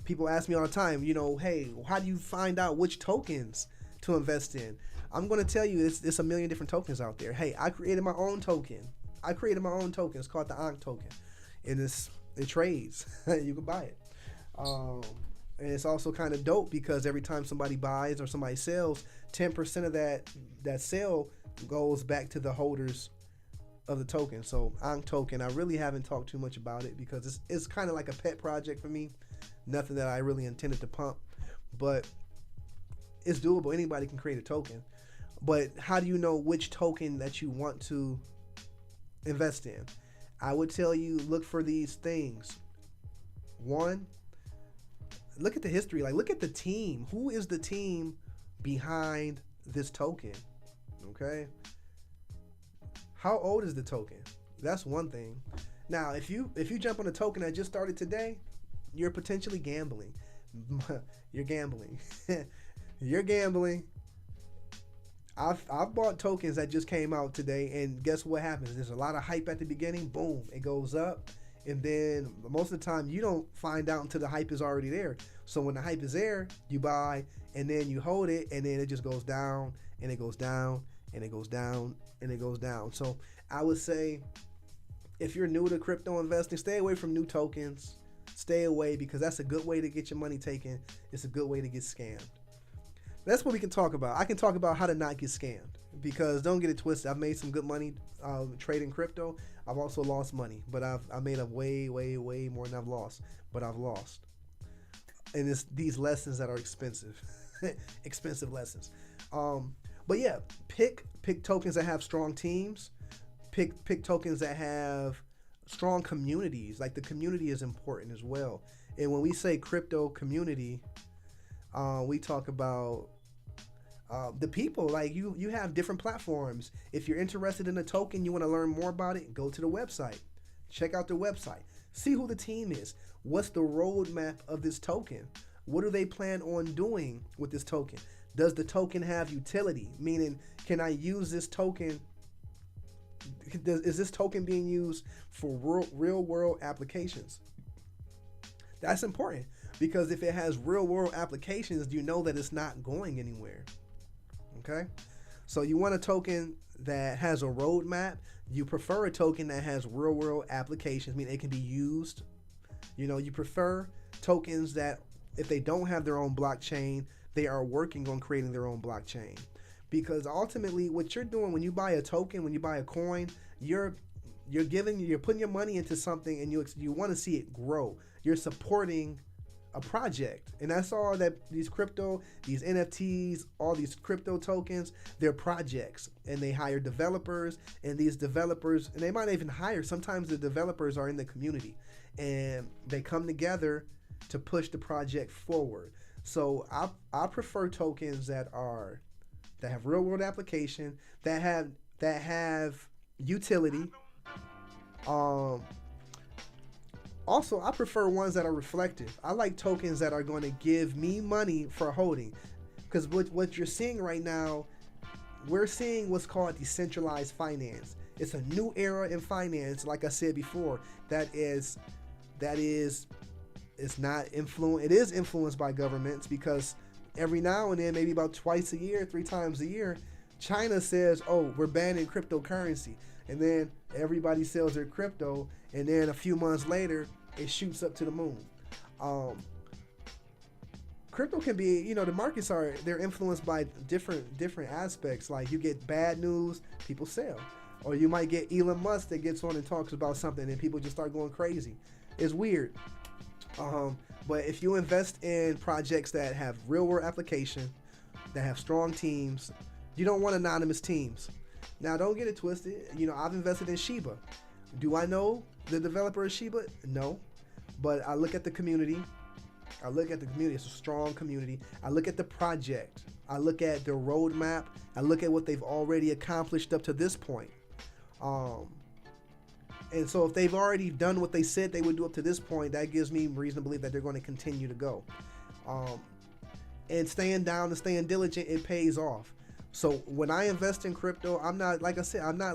People ask me all the time, hey, how do you find out which tokens to invest in? I'm going to tell you, it's a million different tokens out there. Hey, I created my own token. It's called the Ankh token. And it trades. You can buy it. And it's also kind of dope, because every time somebody buys or somebody sells, 10% of that sale goes back to the holders of the token. So Ankh token, I really haven't talked too much about it, because it's kind of like a pet project for me. Nothing that I really intended to pump, but it's doable. Anybody can create a token. But how do you know which token that you want to invest in? I would tell you, look for these things. One, look at the history. Like, look at the team. Who is the team behind this token? Okay. How old is the token? That's one thing. Now, if you jump on a token that just started today, you're potentially gambling. You're gambling. You're gambling. I've bought tokens that just came out today, and guess what happens? There's a lot of hype at the beginning. Boom, it goes up, and then most of the time you don't find out until the hype is already there. So when the hype is there, you buy, and then you hold it, and then it just goes down, and it goes down, and it goes down, and it goes down. So I would say, if you're new to crypto investing, stay away from new tokens. Stay away, because that's a good way to get your money taken. It's a good way to get scammed. That's what we can talk about. I can talk about how to not get scammed, because don't get it twisted. I've made some good money trading crypto. I've also lost money, but I made up way, way, way more than I've lost. But I've lost, and it's these lessons that are expensive, expensive lessons. But yeah, pick tokens that have strong teams. Pick tokens that have strong communities. Like, the community is important as well. And when we say crypto community, we talk about the people. Like, you have different platforms. If you're interested in a token, you want to learn more about it, go to the website. Check out the website. See who the team is. What's the roadmap of this token? What do they plan on doing with this token? Does the token have utility? Meaning, can I use this token? Is this token being used for real world applications? That's important, because if it has real world applications, you know that it's not going anywhere. Okay? So you want a token that has a roadmap. You prefer a token that has real world applications, I mean, it can be used. You prefer tokens that, if they don't have their own blockchain, they are working on creating their own blockchain. Because ultimately, what you're doing when you buy a token, when you buy a coin, you're putting your money into something, and you want to see it grow. You're supporting a project, and that's all that these NFTs, all these crypto tokens, they're projects, and they hire developers, and these developers, and they might even hire. Sometimes the developers are in the community, and they come together to push the project forward. So I prefer tokens that have real world application, that have utility. Also, I prefer ones that are reflective. I like tokens that are going to give me money for holding, because what you're seeing right now, we're seeing what's called decentralized finance. It's a new era in finance. Like I said before, it is influenced by governments, because every now and then, maybe about twice a year, 3 times a year, China says, oh, we're banning cryptocurrency. And then everybody sells their crypto, and then a few months later, it shoots up to the moon. crypto can be, the markets they're influenced by different aspects. Like you get bad news, people sell. Or you might get Elon Musk that gets on and talks about something and people just start going crazy. It's weird. But if you invest in projects that have real world application, that have strong teams, you don't want anonymous teams. Now, don't get it twisted. I've invested in Shiba. Do I know the developer of Shiba? No. But I look at the community. It's a strong community. I look at the project. I look at their roadmap. I look at what they've already accomplished up to this point. And so if they've already done what they said they would do up to this point, that gives me reason to believe that they're going to continue to go. And staying down and staying diligent, it pays off. So when I invest in crypto, I'm not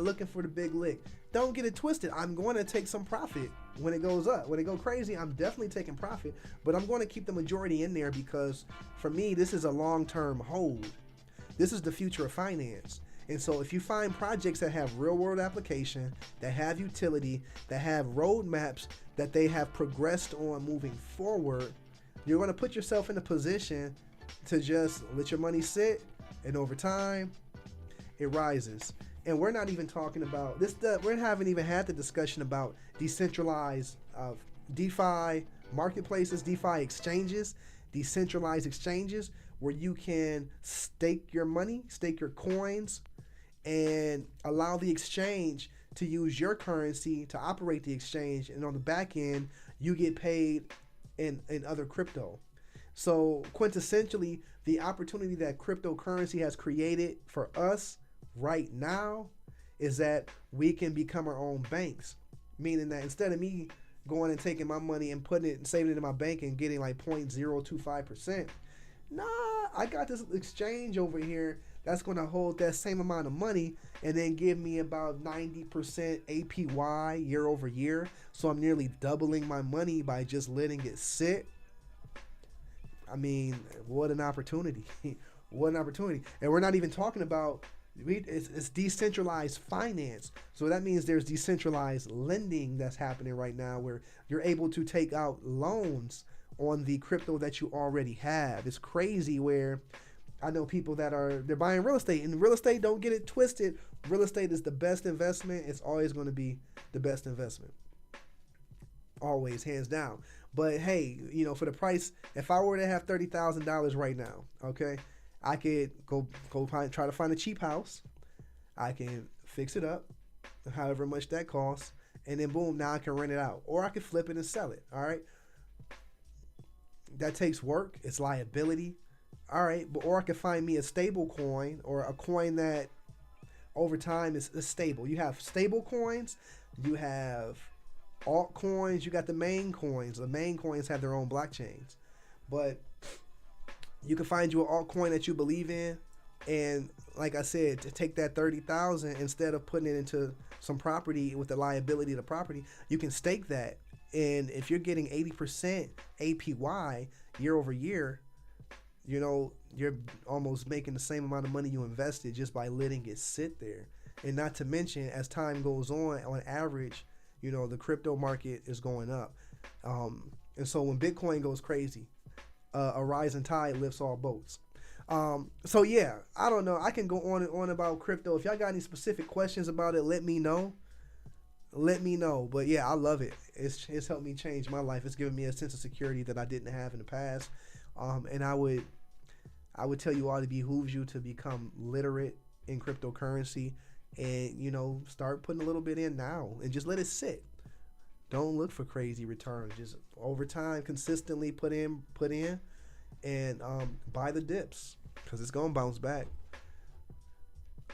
looking for the big lick. Don't get it twisted. I'm going to take some profit when it goes up. When it goes crazy, I'm definitely taking profit, but I'm going to keep the majority in there because for me, this is a long-term hold. This is the future of finance. And so if you find projects that have real world application, that have utility, that have roadmaps that they have progressed on moving forward, you're going to put yourself in a position to just let your money sit, and over time, it rises. And we're not even talking about this. We haven't even had the discussion about decentralized DeFi marketplaces, DeFi exchanges, decentralized exchanges, where you can stake your money, stake your coins, and allow the exchange to use your currency to operate the exchange. And on the back end, you get paid in other crypto. So quintessentially, the opportunity that cryptocurrency has created for us right now is that we can become our own banks. Meaning that instead of me going and taking my money and putting it and saving it in my bank and getting like 0.025%, nah, I got this exchange over here that's going to hold that same amount of money and then give me about 90% APY year over year. So I'm nearly doubling my money by just letting it sit. I mean, what an opportunity. What an opportunity. And we're not even talking about, it's decentralized finance. So that means there's decentralized lending that's happening right now where you're able to take out loans on the crypto that you already have. It's crazy where I know people that they're buying real estate, and real estate, don't get it twisted. Real estate is the best investment. It's always going to be the best investment. Always, hands down. But hey, for the price, if I were to have $30,000 right now, okay, I could go try to find a cheap house. I can fix it up, however much that costs, and then boom, now I can rent it out, or I could flip it and sell it. All right, that takes work. It's liability. All right, or I could find me a stable coin or a coin that over time is stable. You have stable coins, you have altcoins, you got the main coins. The main coins have their own blockchains, but you can find you an altcoin that you believe in, and like I said, to take that 30,000 instead of putting it into some property with the liability of the property, you can stake that, and if you're getting 80% APY year over year, you're almost making the same amount of money you invested just by letting it sit there. And not to mention, as time goes on average, the crypto market is going up. And so when Bitcoin goes crazy, a rising tide lifts all boats. So yeah, I don't know. I can go on and on about crypto. If y'all got any specific questions about it, let me know. But yeah, I love it. It's helped me change my life. It's given me a sense of security that I didn't have in the past. And I would tell you all to behooves you to become literate in cryptocurrency and, start putting a little bit in now and just let it sit. Don't look for crazy returns. Just over time, consistently put in and buy the dips because it's going to bounce back.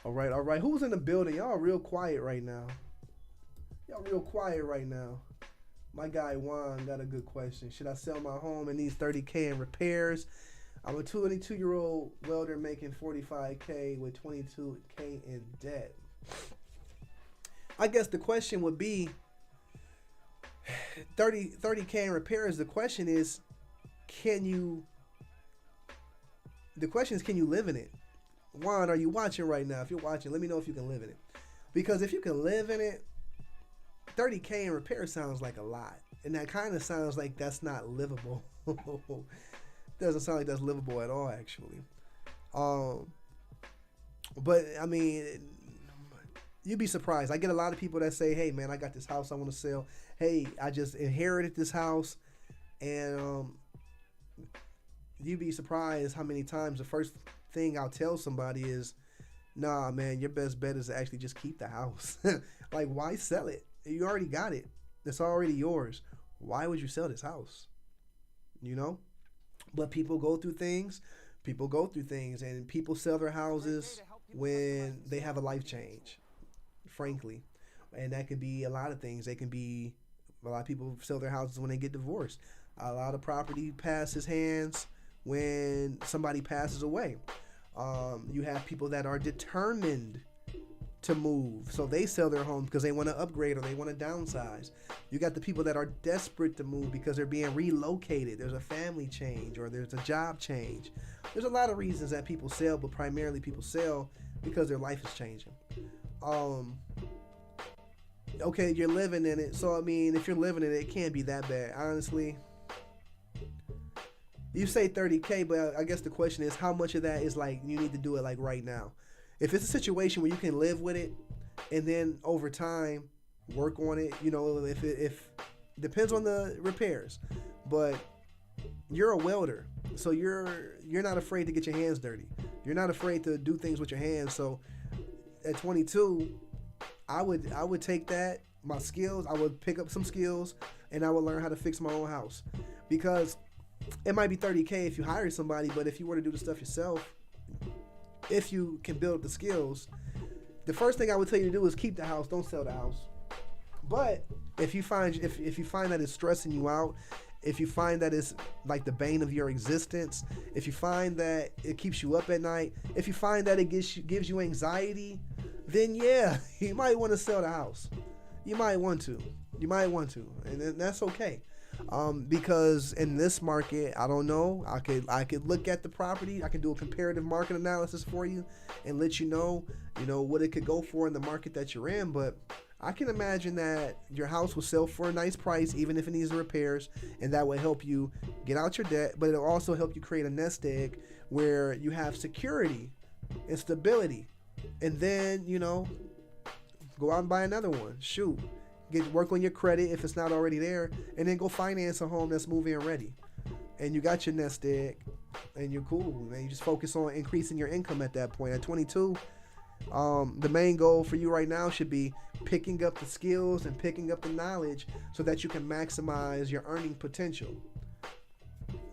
All right. Who's in the building? Y'all real quiet right now. My guy Juan got a good question. Should I sell my home and needs $30K in repairs? I'm a 22-year-old welder making $45K with $22K in debt. I guess the question would be 30K in repairs. The question is, can you live in it? Juan, are you watching right now? If you're watching, let me know if you can live in it. Because if you can live in it, 30K in repair sounds like a lot. And that kind of sounds like that's not livable. Doesn't sound like that's livable at all, actually. But I mean, you'd be surprised. I get a lot of people that say, "Hey, man, I got this house I want to sell. Hey, I just inherited this house," and you'd be surprised how many times the first thing I'll tell somebody is, "Nah, man, your best bet is to actually just keep the house. Like, why sell it? You already got it. It's already yours. Why would you sell this house?" You know? But people go through things. And people sell their houses when they have a life change, frankly. And that could be a lot of things. A lot of people sell their houses when they get divorced. A lot of property passes hands when somebody passes away. You have people that are determined to move, so they sell their home because they want to upgrade or they want to downsize. You got the people that are desperate to move because they're being relocated. There's a family change or there's a job change. There's a lot of reasons that people sell, but primarily people sell because their life is changing. Okay, you're living in it, so I mean, if you're living in it, it can't be that bad. Honestly, you say 30K, but I guess the question is, how much of that is like you need to do it like right now? If it's a situation where you can live with it and then over time work on it, you know, if depends on the repairs, but you're a welder, so you're not afraid to get your hands dirty. You're not afraid to do things with your hands. So at 22, I would take that, my skills, I would pick up some skills and I would learn how to fix my own house, because it might be 30K if you hire somebody, but if you were to do the stuff yourself, if you can build the skills, the first thing I would tell you to do is keep the house. Don't sell the house. But if you find that it's stressing you out, if you find that it's like the bane of your existence, if you find that it keeps you up at night, if you find that it gives you anxiety, then yeah, you might want to sell the house. You might want to, and that's okay. Because in this market, I don't know, I could look at the property, I can do a comparative market analysis for you and let you know what it could go for in the market that you're in. But I can imagine that your house will sell for a nice price, even if it needs repairs, and that will help you get out your debt, but it'll also help you create a nest egg where you have security and stability, and then, go out and buy another one. Shoot. Work on your credit if it's not already there, and then go finance a home that's move-in ready. And you got your nest egg, and you're cool. Man, you just focus on increasing your income at that point. At 22, the main goal for you right now should be picking up the skills and picking up the knowledge so that you can maximize your earning potential.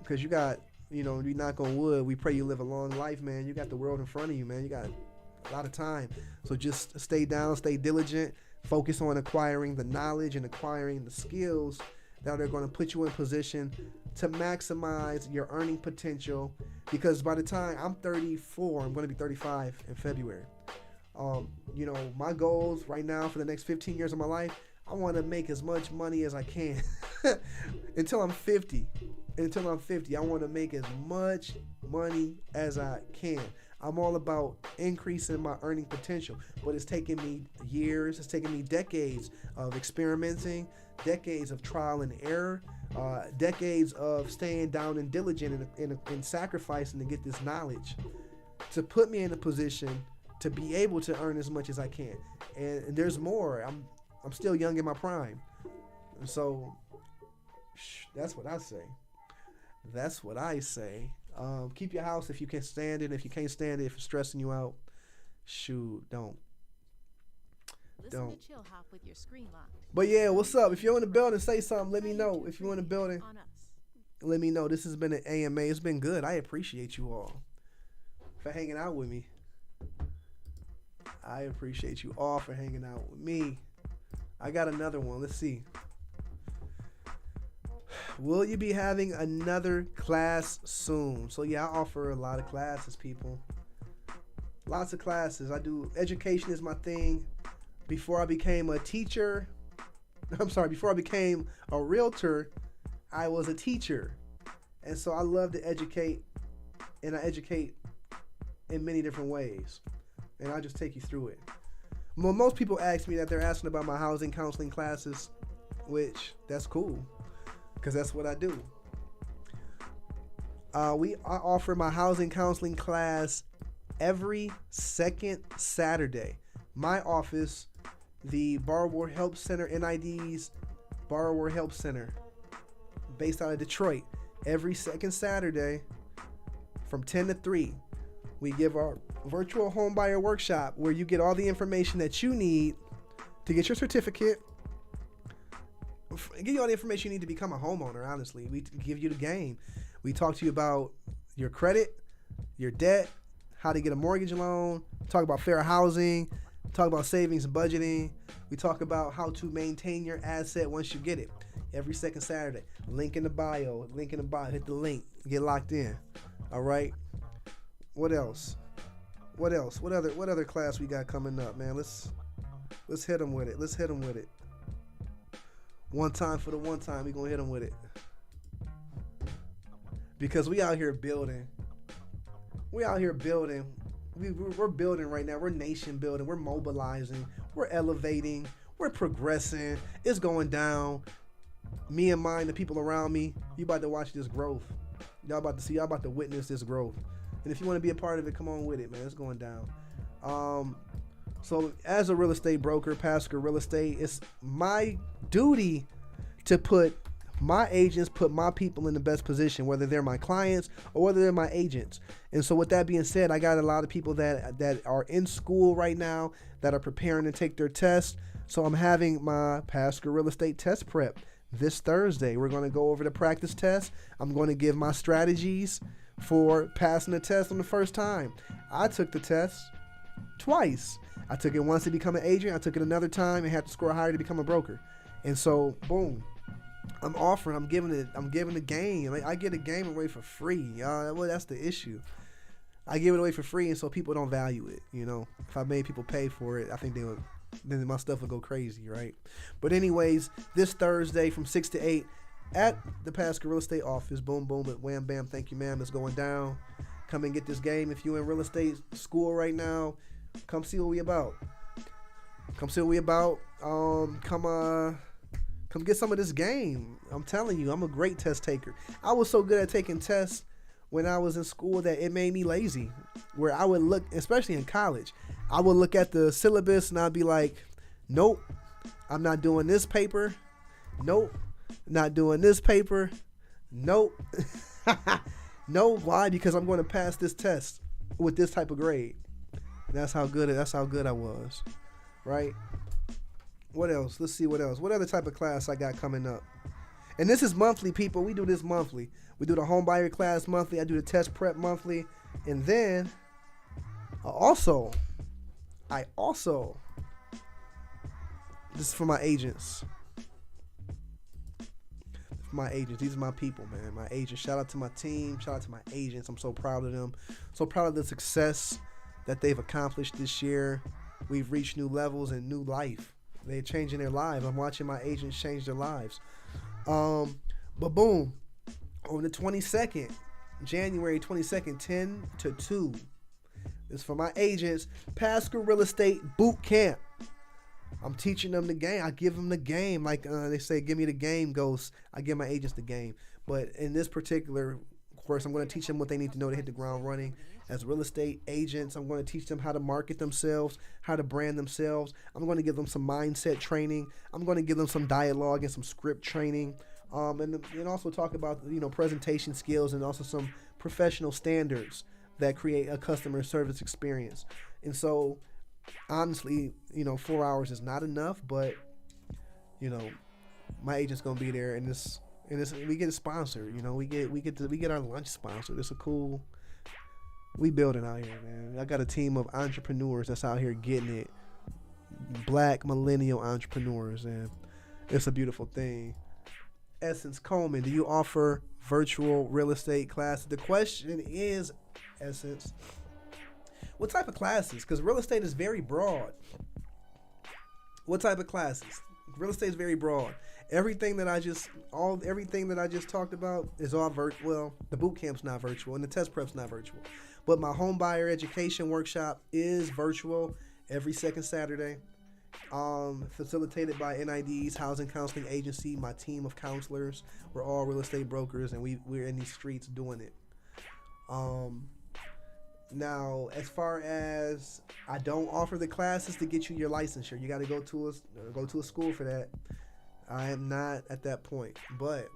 Because you got, we knock on wood, we pray you live a long life, man. You got the world in front of you, man. You got a lot of time. So just stay down, stay diligent. Focus on acquiring the knowledge and acquiring the skills that are going to put you in position to maximize your earning potential. Because by the time I'm 34, I'm going to be 35 in February. My goals right now for the next 15 years of my life, I want to make as much money as I can until I'm 50. I want to make as much money as I can. I'm all about increasing my earning potential, but it's taken me years, it's taken me decades of experimenting, decades of trial and error, decades of staying down and diligent and sacrificing to get this knowledge to put me in a position to be able to earn as much as I can. And there's more. I'm still young in my prime. And so that's what I say. Keep your house if you can stand it. If you can't stand it, if it's stressing you out, don't. Listen to Chill Hop with your screen locked. But yeah, what's up? If you're in the building, say something. Let me know. If you're in the building, let me know. This has been an AMA. It's been good. I appreciate you all for hanging out with me. I appreciate you all for hanging out with me. I got another one. Let's see. Will you be having another class soon? So yeah, I offer a lot of classes, people. Lots of classes. Education is my thing. Before I became a teacher, before I became a realtor, I was a teacher. And so I love to educate, and I educate in many different ways. And I'll just take you through it. Well, most people ask me that they're asking about my housing counseling classes, which that's cool, because that's what I do. I offer my housing counseling class every second Saturday. My office, the Borrower Help Center, NID's Borrower Help Center, based out of Detroit. Every second Saturday from 10 to 3, we give our virtual homebuyer workshop where you get all the information that you need to get your certificate. Give you all the information you need to become a homeowner, honestly. We give you the game. We talk to you about your credit, your debt, how to get a mortgage loan, talk about fair housing, talk about savings and budgeting. We talk about how to maintain your asset once you get it. Every second Saturday. Link in the bio. Hit the link. Get locked in. All right. What else? What other class we got coming up, man? Let's hit them with it. One time for the one time. We gonna hit them with it. Because we out here building. We're building right now. We're nation building. We're mobilizing. We're elevating. We're progressing. It's going down. Me and mine, the people around me, you about to watch this growth. Y'all about to witness this growth. And if you want to be a part of it, come on with it, man. It's going down. So as a real estate broker, Pasker Real Estate, it's my duty to put my agents, put my people in the best position, whether they're my clients or whether they're my agents. And so with that being said, I got a lot of people that are in school right now that are preparing to take their test. So I'm having my Pasker Real Estate test prep this Thursday. We're going to go over the practice test. I'm going to give my strategies for passing the test on the first time. I took the test twice. I took it once to become an agent. I took it another time and had to score higher to become a broker. And so, boom. I'm giving the game. I get a game away for free, y'all. Well, that's the issue. I give it away for free, and so people don't value it. You know, if I made people pay for it, I think then my stuff would go crazy, right? But anyways, this Thursday from 6 to 8 at the Pasker Real Estate office, boom, boom, but wham, bam, thank you, ma'am, it's going down. Come and get this game. If you're in real estate school right now, come see what we about. Come get some of this game. I'm telling you, I'm a great test taker. I was so good at taking tests when I was in school that it made me lazy. Where I would look, especially in college, I would look at the syllabus and I'd be like, nope, I'm not doing this paper. Nope, not doing this paper. Nope. No, why? Because I'm going to pass this test with this type of grade. That's how good I was, right? What else? Let's see what else. What other type of class I got coming up? And this is monthly, people. We do this monthly. We do the home buyer class monthly. I do the test prep monthly. And then I also, this is for my agents. These are my people, man. My agents. Shout out to my team. Shout out to my agents. I'm so proud of them. So proud of the success that they've accomplished this year. We've reached new levels and new life. They're changing their lives. I'm watching my agents change their lives. But boom, on the 22nd, January 22nd, 10 to 2. It's for my agents, Pasker Real Estate Boot Camp. I'm teaching them the game. I give them the game. Like they say, give me the game, Ghost. I give my agents the game. But in this particular course, I'm going to teach them what they need to know to hit the ground running. As real estate agents, I'm going to teach them how to market themselves, how to brand themselves. I'm going to give them some mindset training. I'm going to give them some dialogue and some script training. And also talk about, presentation skills and also some professional standards that create a customer service experience. And so, honestly, 4 hours is not enough, but, my agent's going to be there and we get a sponsor, we get our lunch sponsored. It's a cool, we building out here, man. I got a team of entrepreneurs that's out here getting it. Black millennial entrepreneurs, and it's a beautiful thing. Essence Coleman, do you offer virtual real estate classes? The question is, Essence, what type of classes? Because real estate is very broad. What type of classes? Real estate is very broad. Everything that I just talked about is all virtual. Well, the boot camp's not virtual and the test prep's not virtual. But my home buyer education workshop is virtual every second Saturday. Facilitated by NID's Housing Counseling Agency, my team of counselors. We're all real estate brokers and we're in these streets doing it. Now, as far as I don't offer the classes to get you your licensure, you got to go to a school for that. I am not at that point, but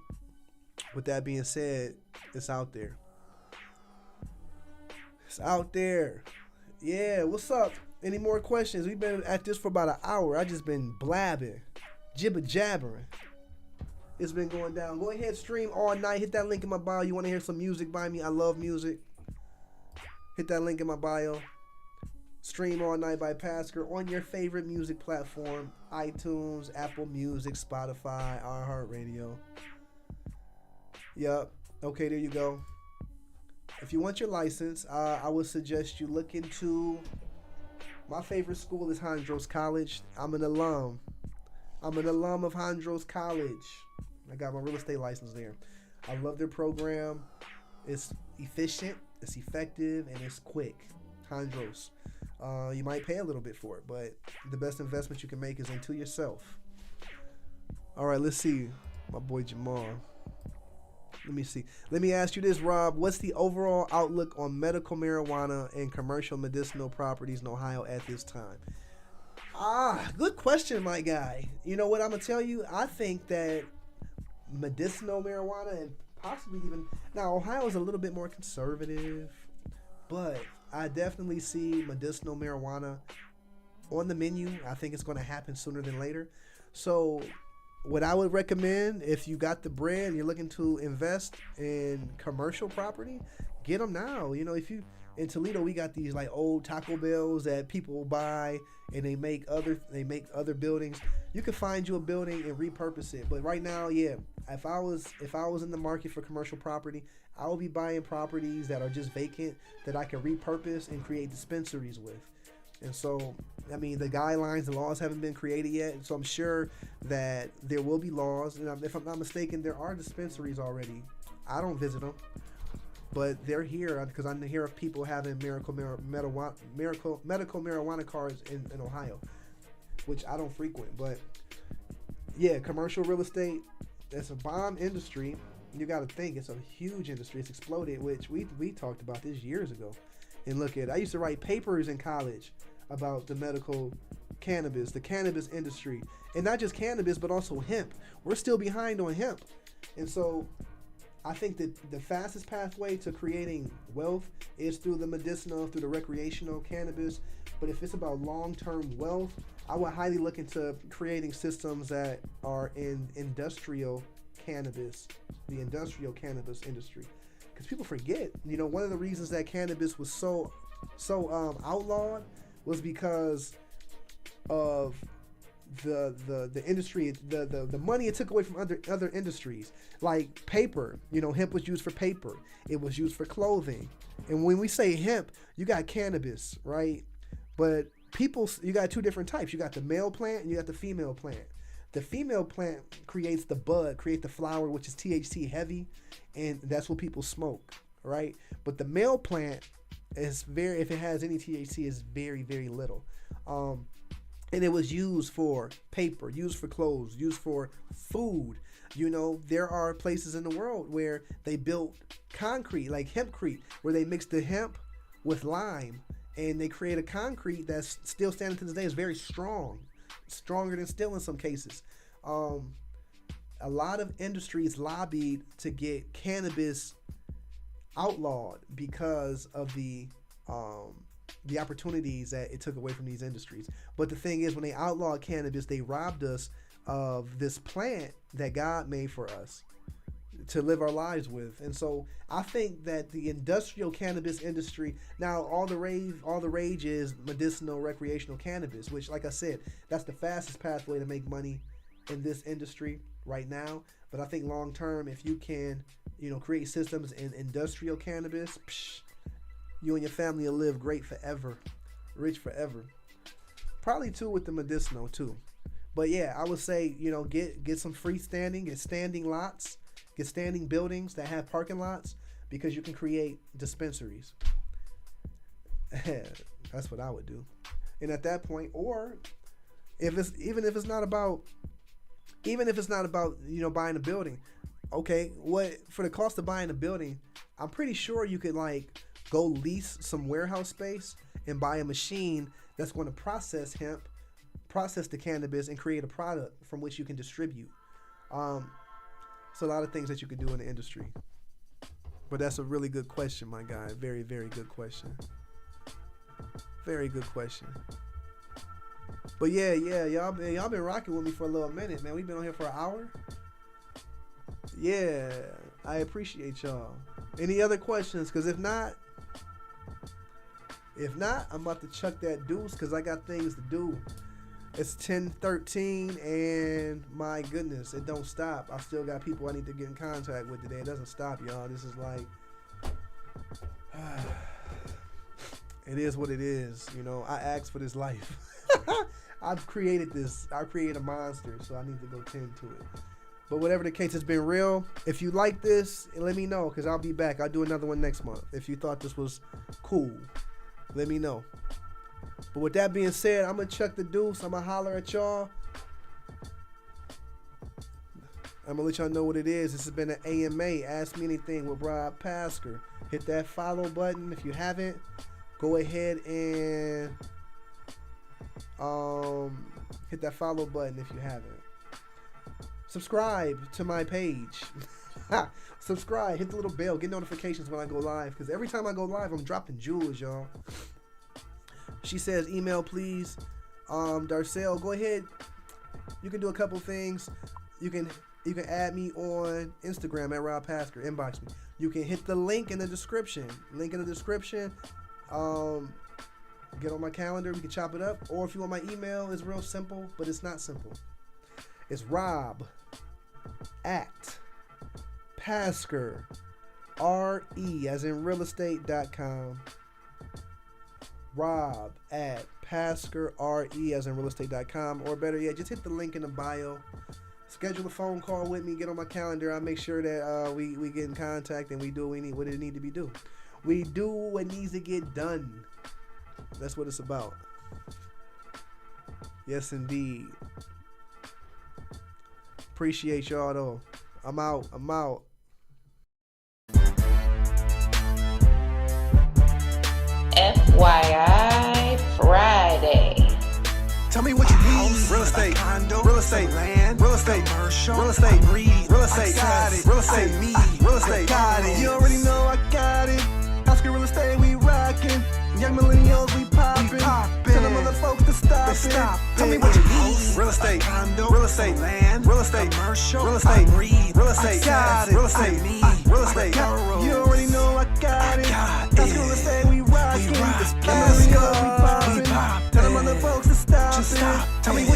with that being said, it's out there. It's out there. Yeah, what's up? Any more questions? We've been at this for about an hour. I just been blabbing, jibber jabbering. It's been going down. Go ahead, stream all night. Hit that link in my bio. You want to hear some music by me? I love music. Hit that link in my bio. Stream all night by Pasker on your favorite music platform: iTunes, Apple Music, Spotify, iHeartRadio. Yup. Okay, there you go. If you want your license, I would suggest you look into my favorite school is Hondros College. I'm an alum. I'm an alum of Hondros College. I got my real estate license there. I love their program. It's efficient, it's effective, and it's quick. Hondros. You might pay a little bit for it, but the best investment you can make is into yourself. All right, let's see. My boy Jamal. Let me see. Let me ask you this, Rob. What's the overall outlook on medical marijuana and commercial medicinal properties in Ohio at this time? Good question, my guy. You know what I'm going to tell you? I think that medicinal marijuana and possibly even... Now, Ohio is a little bit more conservative, but I definitely see medicinal marijuana on the menu. I think it's going to happen sooner than later. So... what I would recommend, if you got the bread and you're looking to invest in commercial property, get them now. You know, if you in Toledo, we got these like old Taco Bells that people buy and they make other buildings. You can find you a building and repurpose it. But right now, yeah, if I was in the market for commercial property, I would be buying properties that are just vacant that I can repurpose and create dispensaries with. And so, I mean, the guidelines, the laws haven't been created yet. So I'm sure that there will be laws. And if I'm not mistaken, there are dispensaries already. I don't visit them, but they're here because I hear of people having medical marijuana cards in Ohio, which I don't frequent. But yeah, commercial real estate, that's a bomb industry. You got to think it's a huge industry. It's exploded, which we talked about this years ago. And look at, I used to write papers in college about the medical cannabis, the cannabis industry, and not just cannabis, but also hemp. We're still behind on hemp. And so I think that the fastest pathway to creating wealth is through the medicinal, through the recreational cannabis. But if it's about long-term wealth, I would highly look into creating systems that are in industrial cannabis, the industrial cannabis industry. Because people forget, you know, one of the reasons that cannabis was so outlawed was because of the industry, the money it took away from other industries, like paper. You know, hemp was used for paper. It was used for clothing. And when we say hemp, you got cannabis, right? But you got two different types. You got the male plant and you got the female plant. The female plant creates the bud, creates the flower, which is THC heavy, and that's what people smoke, right? But the male plant is if it has any THC, is very, very little. And it was used for paper, used for clothes, used for food. You know, there are places in the world where they built concrete, like hempcrete, where they mix the hemp with lime, and they create a concrete that's still standing to this day. Is very strong. Stronger than steel in some cases. A lot of industries lobbied to get cannabis outlawed because of the opportunities that it took away from these industries. But the thing is, when they outlawed cannabis, they robbed us of this plant that God made for us to live our lives with. And so I think that the industrial cannabis industry, now all the rage is medicinal recreational cannabis, which, like I said, that's the fastest pathway to make money in this industry right now. But I think long term, if you can, you know, create systems in industrial cannabis, you and your family will live great forever, rich forever. Probably too with the medicinal too. But yeah, I would say, you know, get some freestanding, get standing lots. Get standing buildings that have parking lots, because you can create dispensaries. That's what I would do. And at that point, or even if it's not about, you know, buying a building, okay, what for the cost of buying a building, I'm pretty sure you could like go lease some warehouse space and buy a machine that's going to process hemp, process the cannabis, and create a product from which you can distribute. It's a lot of things that you can do in the industry. But that's a really good question, my guy. Very, very good question. Very good question. But yeah, y'all been rocking with me for a little minute, man. We've been on here for an hour. Yeah, I appreciate y'all. Any other questions? Because if not, I'm about to chuck that deuce because I got things to do. It's 10:13 and my goodness, it don't stop. I still got people I need to get in contact with today. It doesn't stop, y'all. This is like, it is what it is. You know, I asked for this life. I've created this. I created a monster, so I need to go tend to it. But whatever the case, it's been real. If you like this, let me know because I'll be back. I'll do another one next month. If you thought this was cool, let me know. But with that being said, I'm going to chuck the deuce. I'm going to holler at y'all. I'm going to let y'all know what it is. This has been an AMA. Ask Me Anything with Rob Pasker. Hit that follow button. If you haven't, go ahead and hit that follow button if you haven't. Subscribe to my page. Subscribe. Hit the little bell. Get notifications when I go live. Because every time I go live, I'm dropping jewels, y'all. She says, email, please. Darcel, go ahead. You can do a couple things. You can add me on Instagram at Rob Pasker. Inbox me. You can hit the link in the description. Link in the description. Get on my calendar. We can chop it up. Or if you want my email, it's real simple, but it's not simple. It's Rob at Pasker, R-E as in realestate.com. Rob at Pasker, R-E as in realestate.com. Or better yet, just hit the link in the bio. Schedule a phone call with me. Get on my calendar. I'll make sure that we get in contact and we do what it need to be do. We do what needs to get done. That's what it's about. Yes, indeed. Appreciate y'all though. I'm out. Fyi Friday. Tell me what you need. Real estate, condo, real estate, land, real estate, commercial, real estate, real estate, got it, real estate, me, real estate, got it. You already know I got it. Pasker real estate, we rockin'. Young millennials, we poppin'. Tell them other folks to stop it. Tell me what you need. Real estate, condo, real estate, land, real estate, commercial, real estate, real estate, got it, real estate, me, real estate. You already know I got it. Pasker real estate, we rockin'. Young millennials, we poppin'. Tell them other folks to stop it. Tell me what